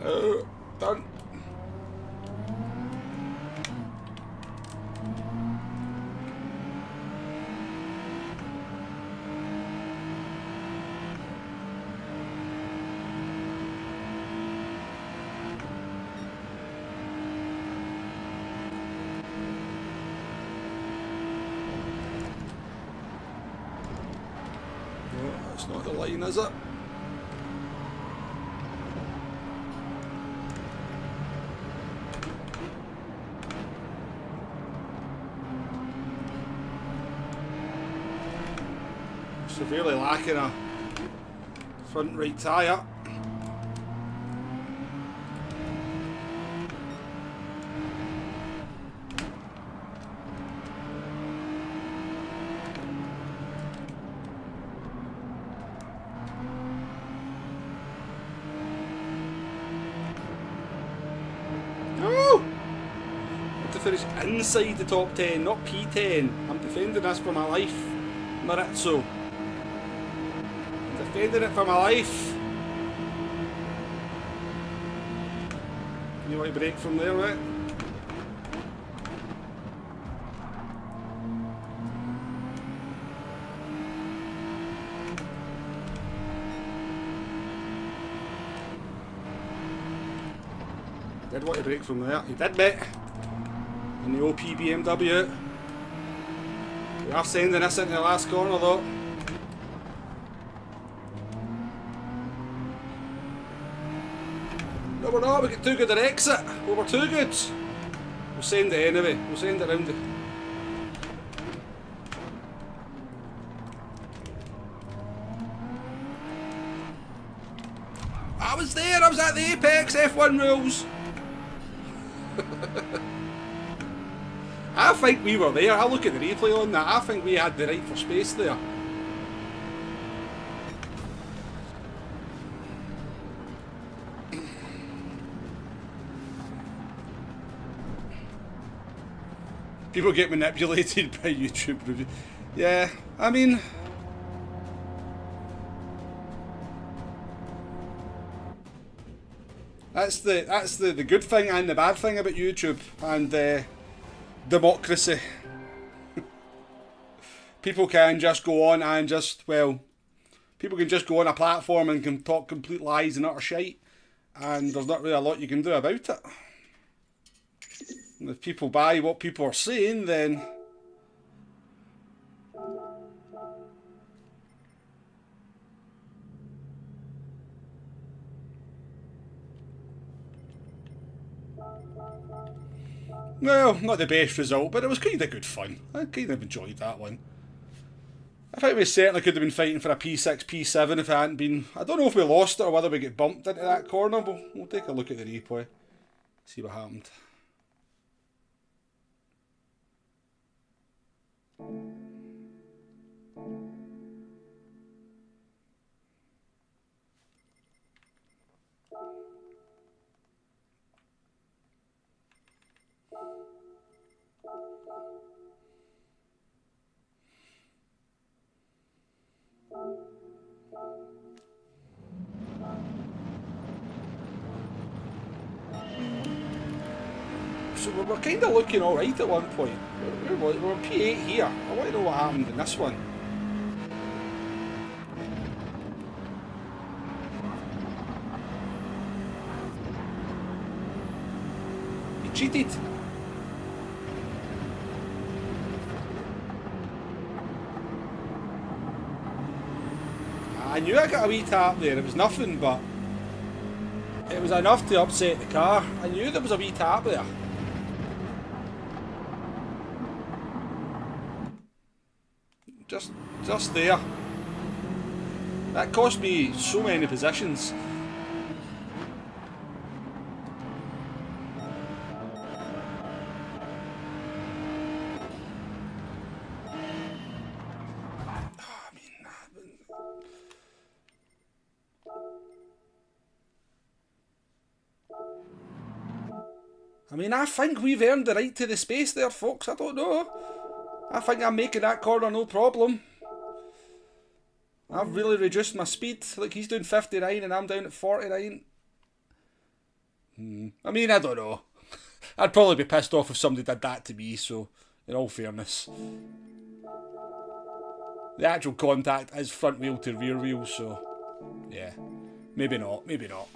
[SPEAKER 1] Oh, done. No, that's not the line, is it? Severely lacking a front right tyre. No! I have to finish inside the top 10, not P10. I'm defending this for my life, Maritzo. Defending it for my life. You want to break from there, right? Did want to break from there. He did, mate. In the OP BMW. We are sending this into the last corner though. No, we're not. We get too good at exit. Well, we're too good. We'll send it anyway. We'll send it round it. I was there. I was at the apex. F1 rules. I think we were there. I look at the replay on that. I think we had the right for space there. People get manipulated by YouTube review. Yeah, I mean, that's the good thing and the bad thing about YouTube and democracy. People can just go on and just, well, people can just go on a platform and can talk complete lies and utter shite, and there's not really a lot you can do about it. And if people buy what people are saying, then well, not the best result, but it was kind of good fun. I kind of enjoyed that one. I think we certainly could have been fighting for a P6, P7 if it hadn't been. I don't know if we lost it or whether we get bumped into that corner, but we'll take a look at the replay, see what happened. So we were kind of looking alright at one point. We're P8 here. I want to know what happened in this one. He cheated. I knew I got a wee tap there. It was nothing, but it was enough to upset the car. I knew there was a wee tap there. Just there. That cost me so many positions. I mean, I think we've earned the right to the space there, folks. I don't know. I think I'm making that corner no problem. I've really reduced my speed. Look, he's doing 59 and I'm down at 49. I mean, I don't know. I'd probably be pissed off if somebody did that to me, so, in all fairness. The actual contact is front wheel to rear wheel, so, yeah. Maybe not, maybe not.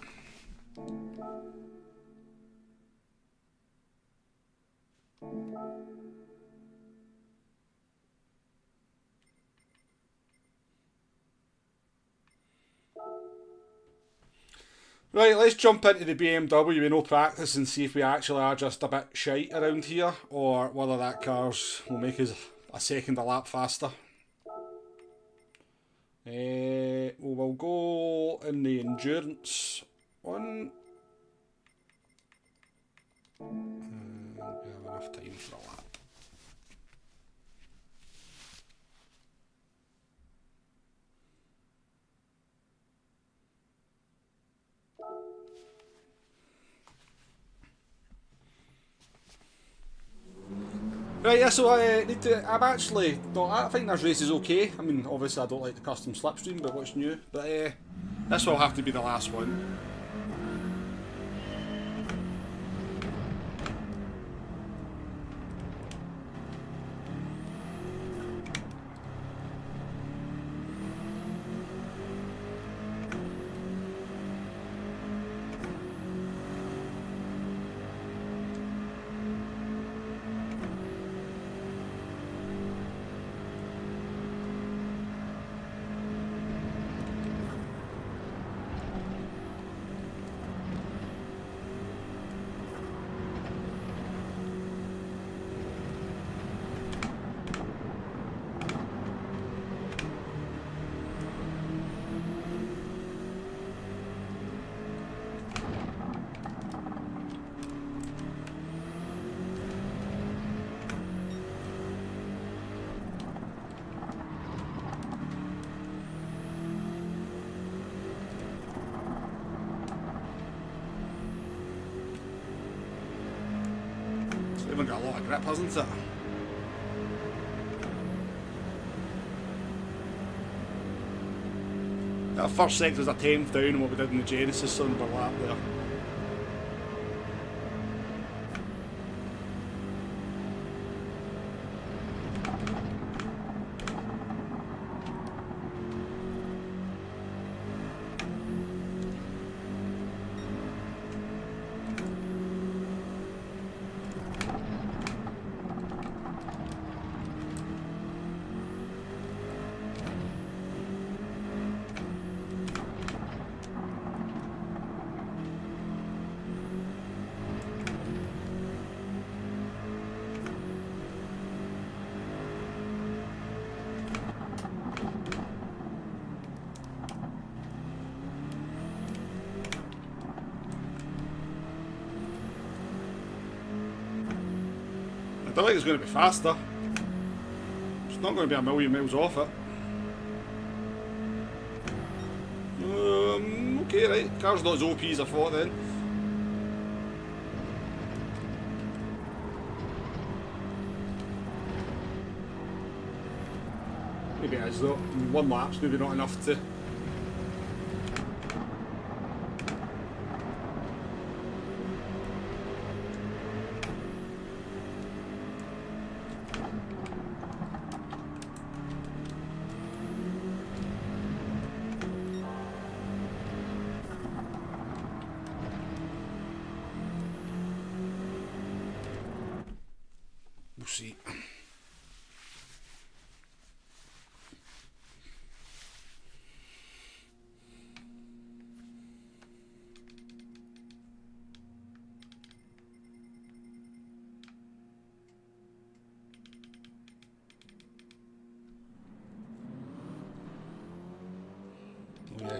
[SPEAKER 1] Right, let's jump into the BMW with no practice and see if we actually are just a bit shite around here, or whether that car's will make us a second a lap faster. We'll go in the endurance one. We have enough time for a lap. Right, yeah, so I need to. I'm actually. No, I think this race is okay. I mean, obviously, I don't like the custom slipstream, but what's new? But this will have to be the last one. Even got a lot of grip, hasn't it? That first sector's a 10th down on what we did in the Genesis on the lap there. I don't think it's going to be faster. It's not going to be a million miles off it. Okay, right. Car's not as OP as I thought then. Maybe it is though. One lap's maybe not enough to.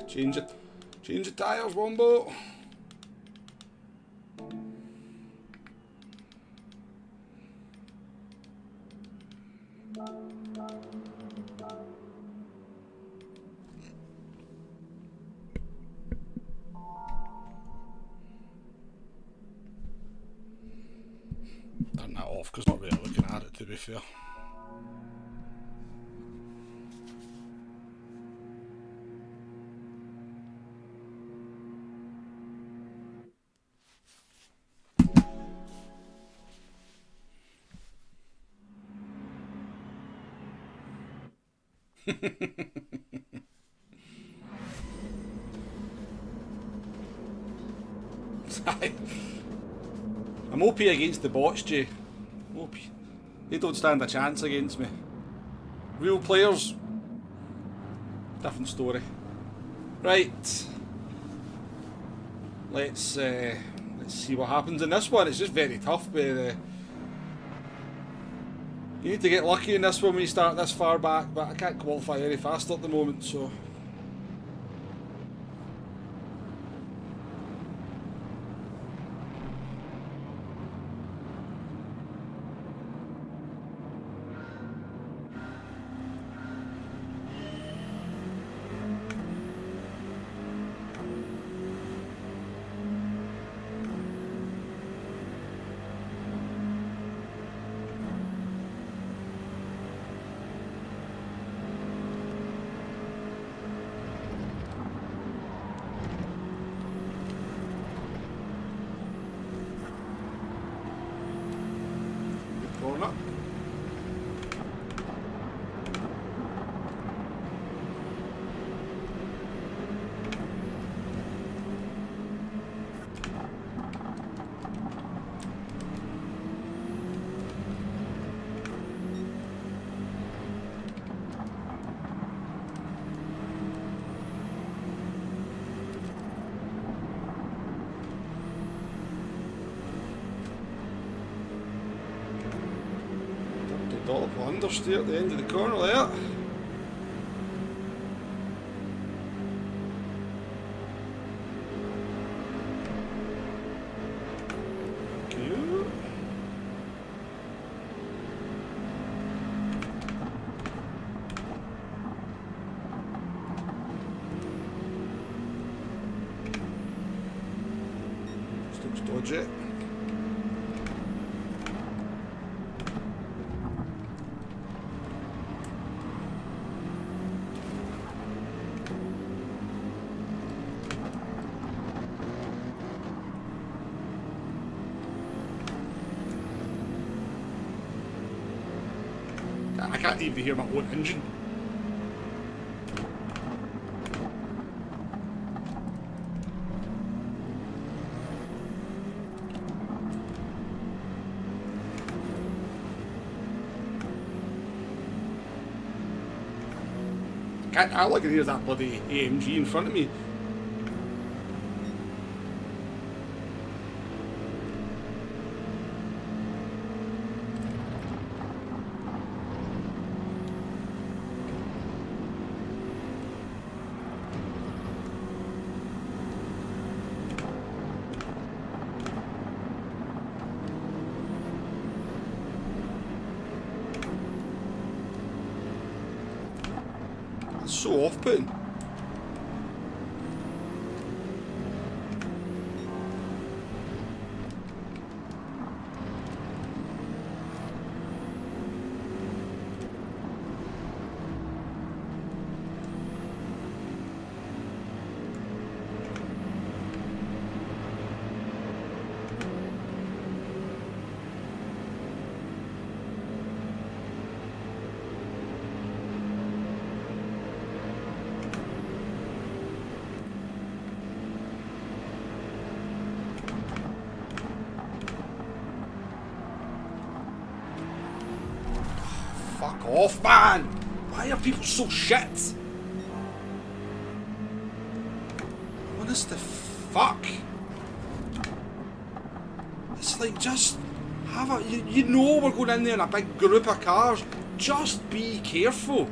[SPEAKER 1] Change it. Change the tyres, Wombo. Turn that off because I'm not really looking at it, to be fair. I'm OP against the bots, Jay. OP. They don't stand a chance against me. Real players, different story. Right. Let's see what happens in this one. It's just very tough, but you need to get lucky in this one when you start this far back, but I can't qualify very fast at the moment, so. Corner. Understeer at the end of the corner there. Cute. This looks dodgy. I can't even hear my own engine. All I can hear is that bloody AMG in front of me. So off-putting. Fuck off, man! Why are people so shit? Honest to fuck. It's like, just have a... You know we're going in there in a big group of cars. Just be careful.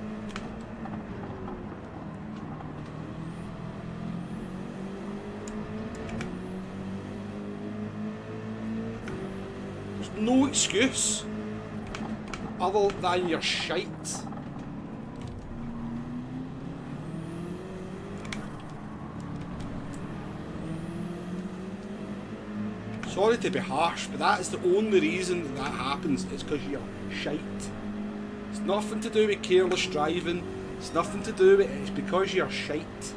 [SPEAKER 1] no excuse other than your shite. Sorry to be harsh, but that is the only reason that happens. It's because you're shite. It's nothing to do with careless driving. It's nothing to do with it. It's because you're shite.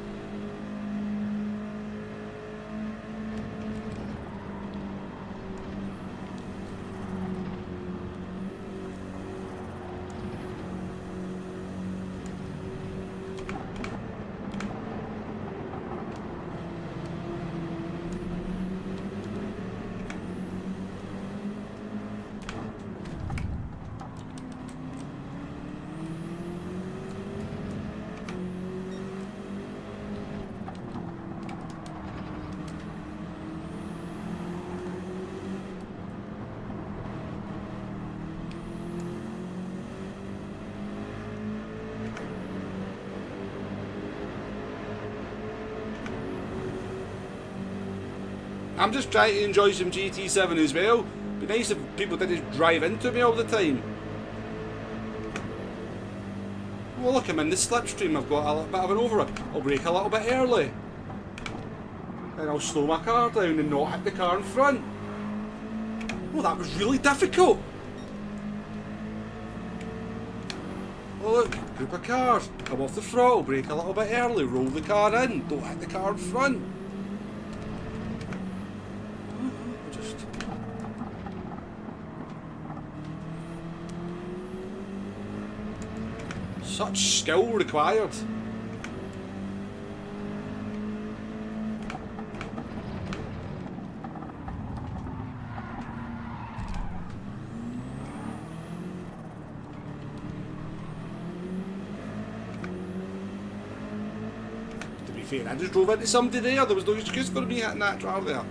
[SPEAKER 1] I'm just trying to enjoy some GT7 as well. Be nice if people didn't drive into me all the time. Well, look, I'm in the slipstream. I've got a little bit of an overrun. I'll brake a little bit early. And I'll slow my car down and not hit the car in front. Well, that was really difficult. Well, look, group of cars. Come off the throttle, brake a little bit early, roll the car in, don't hit the car in front. Such skill required. To be fair, I just drove into somebody there. There was no excuse for me hitting that car there.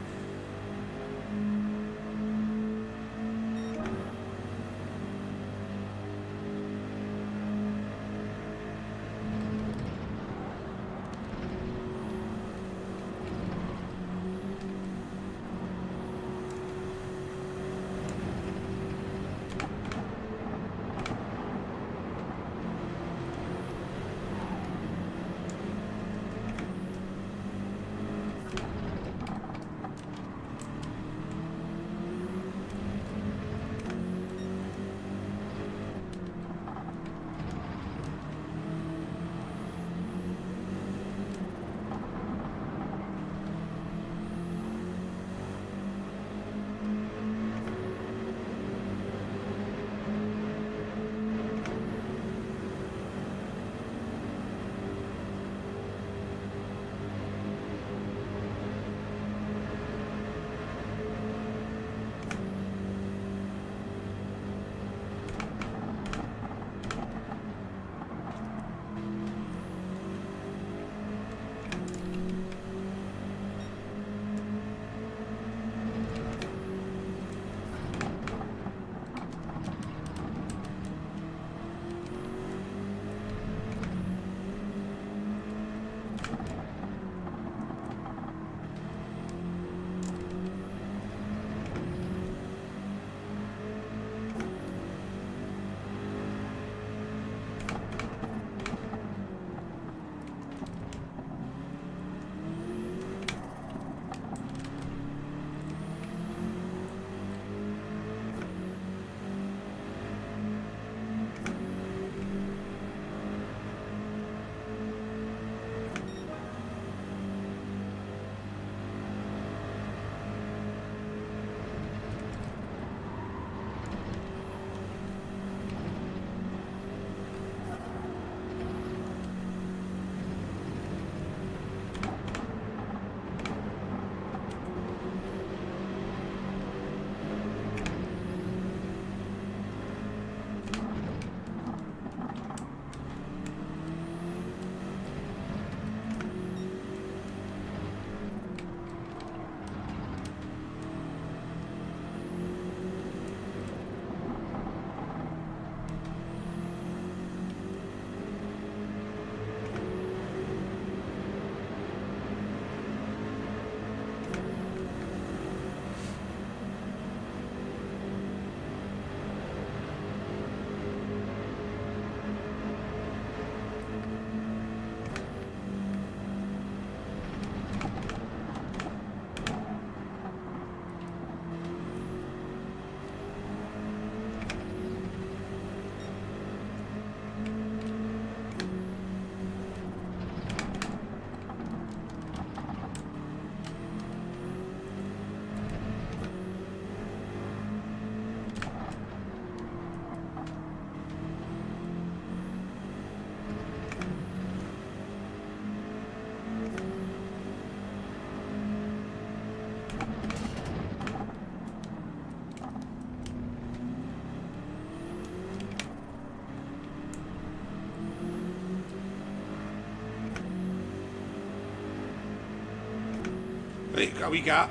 [SPEAKER 1] Right, got a wee gap.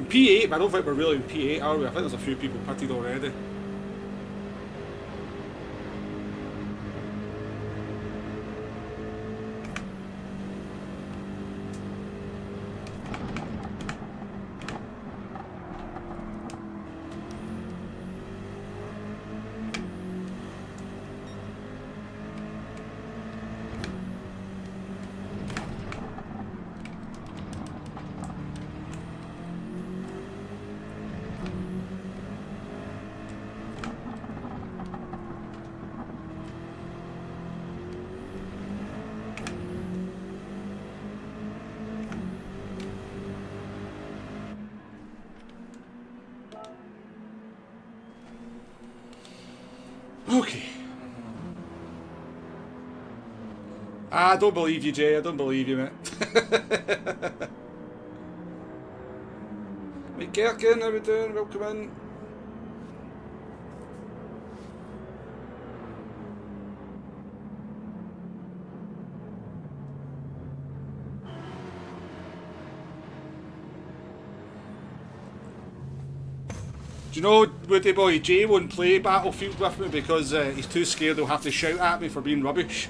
[SPEAKER 1] P8, but I don't think we're really in P8, are we? I think there's a few people pitted already. Okay. I don't believe you, Jay. I don't believe you, mate. Mate Gerkin, how we doing? Welcome in. Do you know, Woody boy, Jay won't play Battlefield with me because he's too scared he'll have to shout at me for being rubbish.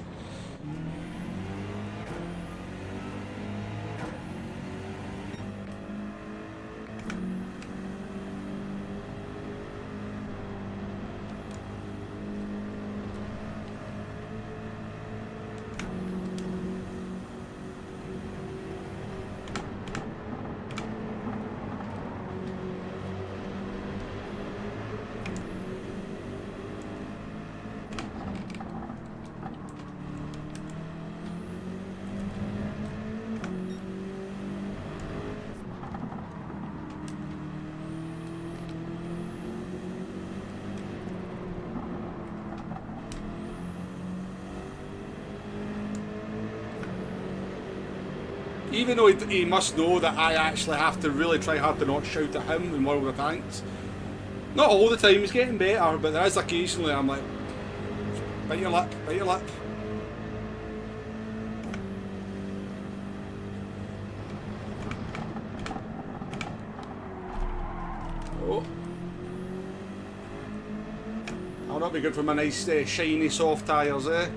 [SPEAKER 1] Even though he must know that I actually have to really try hard to not shout at him in World of Tanks. Not all the time, he's getting better, but there is occasionally I'm like, bite your lip, bite your lip. Oh. That'll not be good for my nice shiny soft tyres, eh?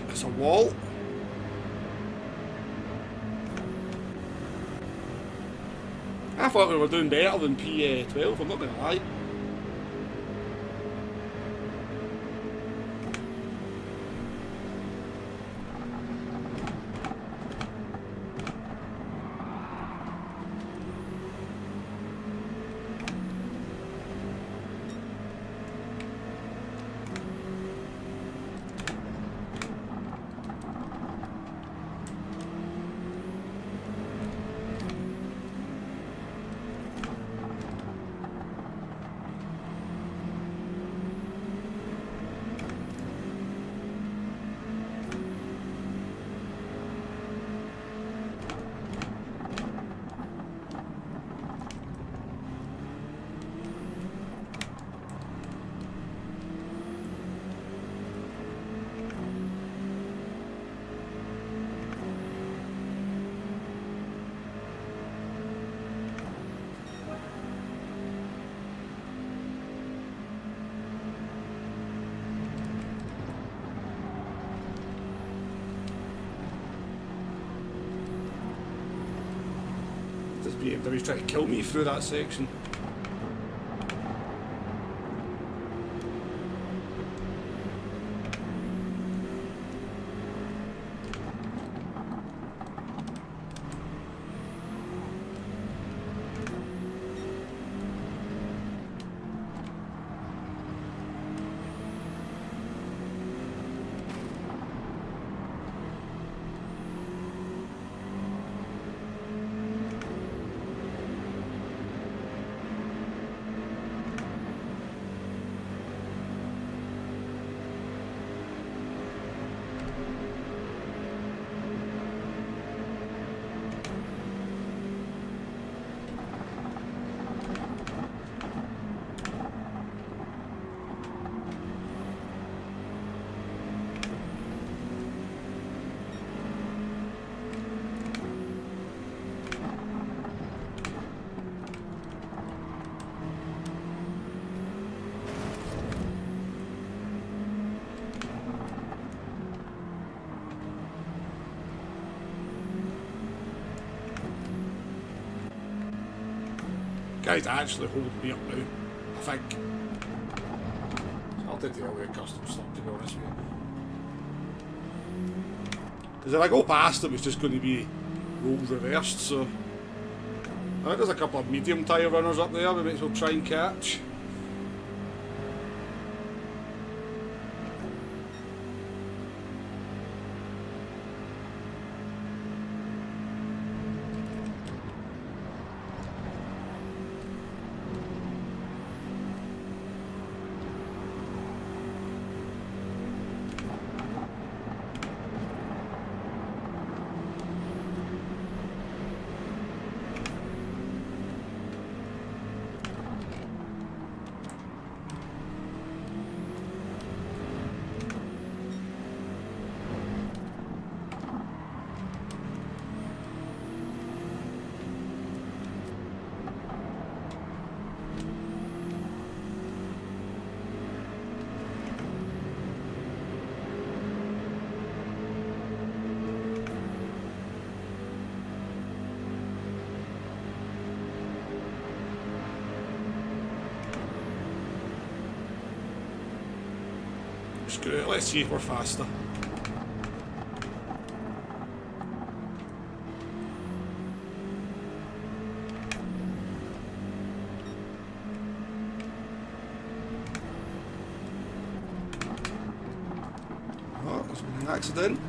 [SPEAKER 1] It's a wall. I thought we were doing better than P12, I'm not going to lie. This BMW's trying to kill me through that section. Guy's actually holding me up now, I think. It's hard to tell with a custom stop, to be honest with you. Because if I go past him, it's just going to be rolled reversed, so... I think there's a couple of medium tyre runners up there we might as well try and catch. Screw it, let's see if we're faster. Oh, there's been an accident.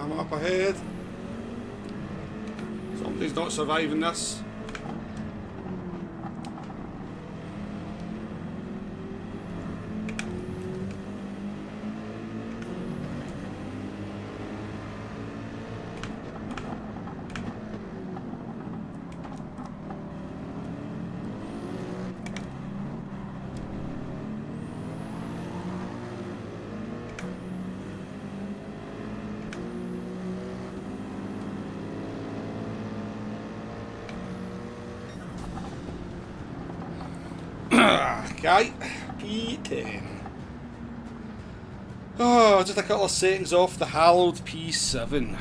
[SPEAKER 1] I'm up ahead. Somebody's not surviving this. Okay, P10. Oh, just a couple of seconds off the hallowed P7.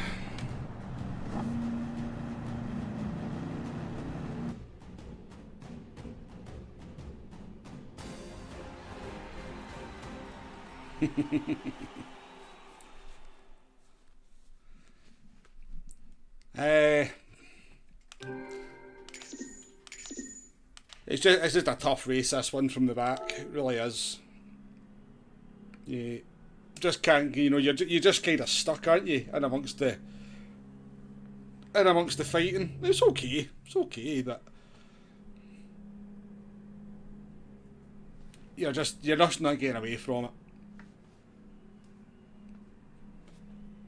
[SPEAKER 1] It's just a tough race, this one, from the back. It really is. You just can't, you know, you're just kind of stuck, aren't you, in amongst the fighting. It's okay, but you're just not getting away from it.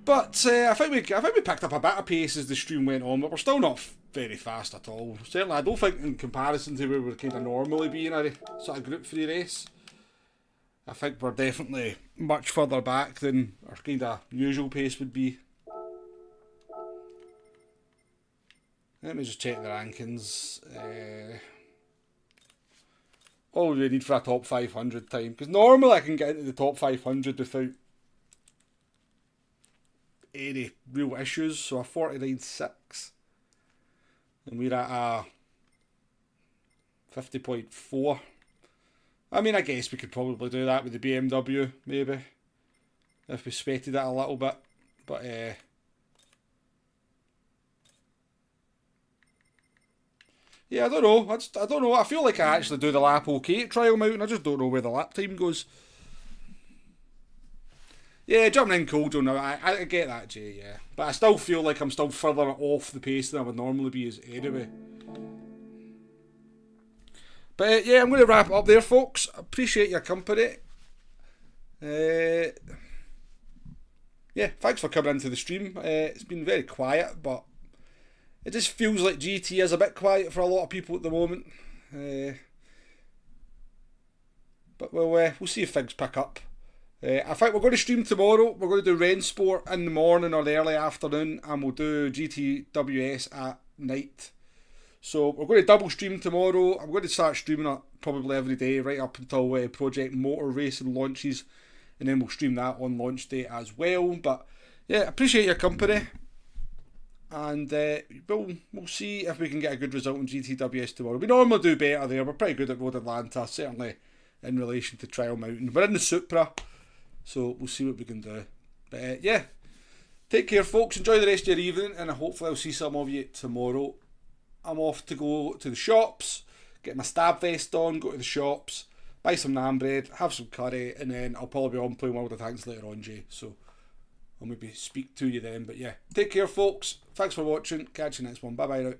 [SPEAKER 1] But I think we picked up a bit of pace as the stream went on, but we're still not very fast at all. Certainly, I don't think in comparison to where we're kind of normally be in a sort of Group 3 race. I think we're definitely much further back than our kind of usual pace would be. Let me just check the rankings. All we need for a top 500 time, because normally I can get into the top 500 without any real issues. So a 49.6. And we're at a 50.4. I mean, I guess we could probably do that with the BMW, maybe, if we sweated it a little bit. But yeah, I don't know. I don't know. I feel like I actually do the lap okay at Trial Mountain. I just don't know where the lap time goes. Yeah, jumping in cold, now. I get that, Jay, yeah. But I still feel like I'm still further off the pace than I would normally be anyway. But yeah, I'm going to wrap it up there, folks. Appreciate your company. Yeah, thanks for coming into the stream. It's been very quiet, but it just feels like GT is a bit quiet for a lot of people at the moment. But we'll see if things pick up. I think we're going to stream tomorrow. We're going to do Ren Sport in the morning or the early afternoon, and we'll do GTWS at night. So we're going to double stream tomorrow. I'm going to start streaming it probably every day right up until Project Motor Racing launches, and then we'll stream that on launch day as well. But yeah, appreciate your company, and we'll see if we can get a good result in GTWS tomorrow. We normally do better there. We're pretty good at Road Atlanta, certainly in relation to Trial Mountain. We're in the Supra, so we'll see what we can do. But yeah, take care, folks. Enjoy the rest of your evening, and hopefully I'll see some of you tomorrow. I'm off to go to the shops, get my stab vest on, go to the shops, buy some naan bread, have some curry, and then I'll probably be on playing World of Tanks later on, Jay. So I'll maybe speak to you then. But yeah, take care, folks. Thanks for watching. Catch you next one. Bye bye now.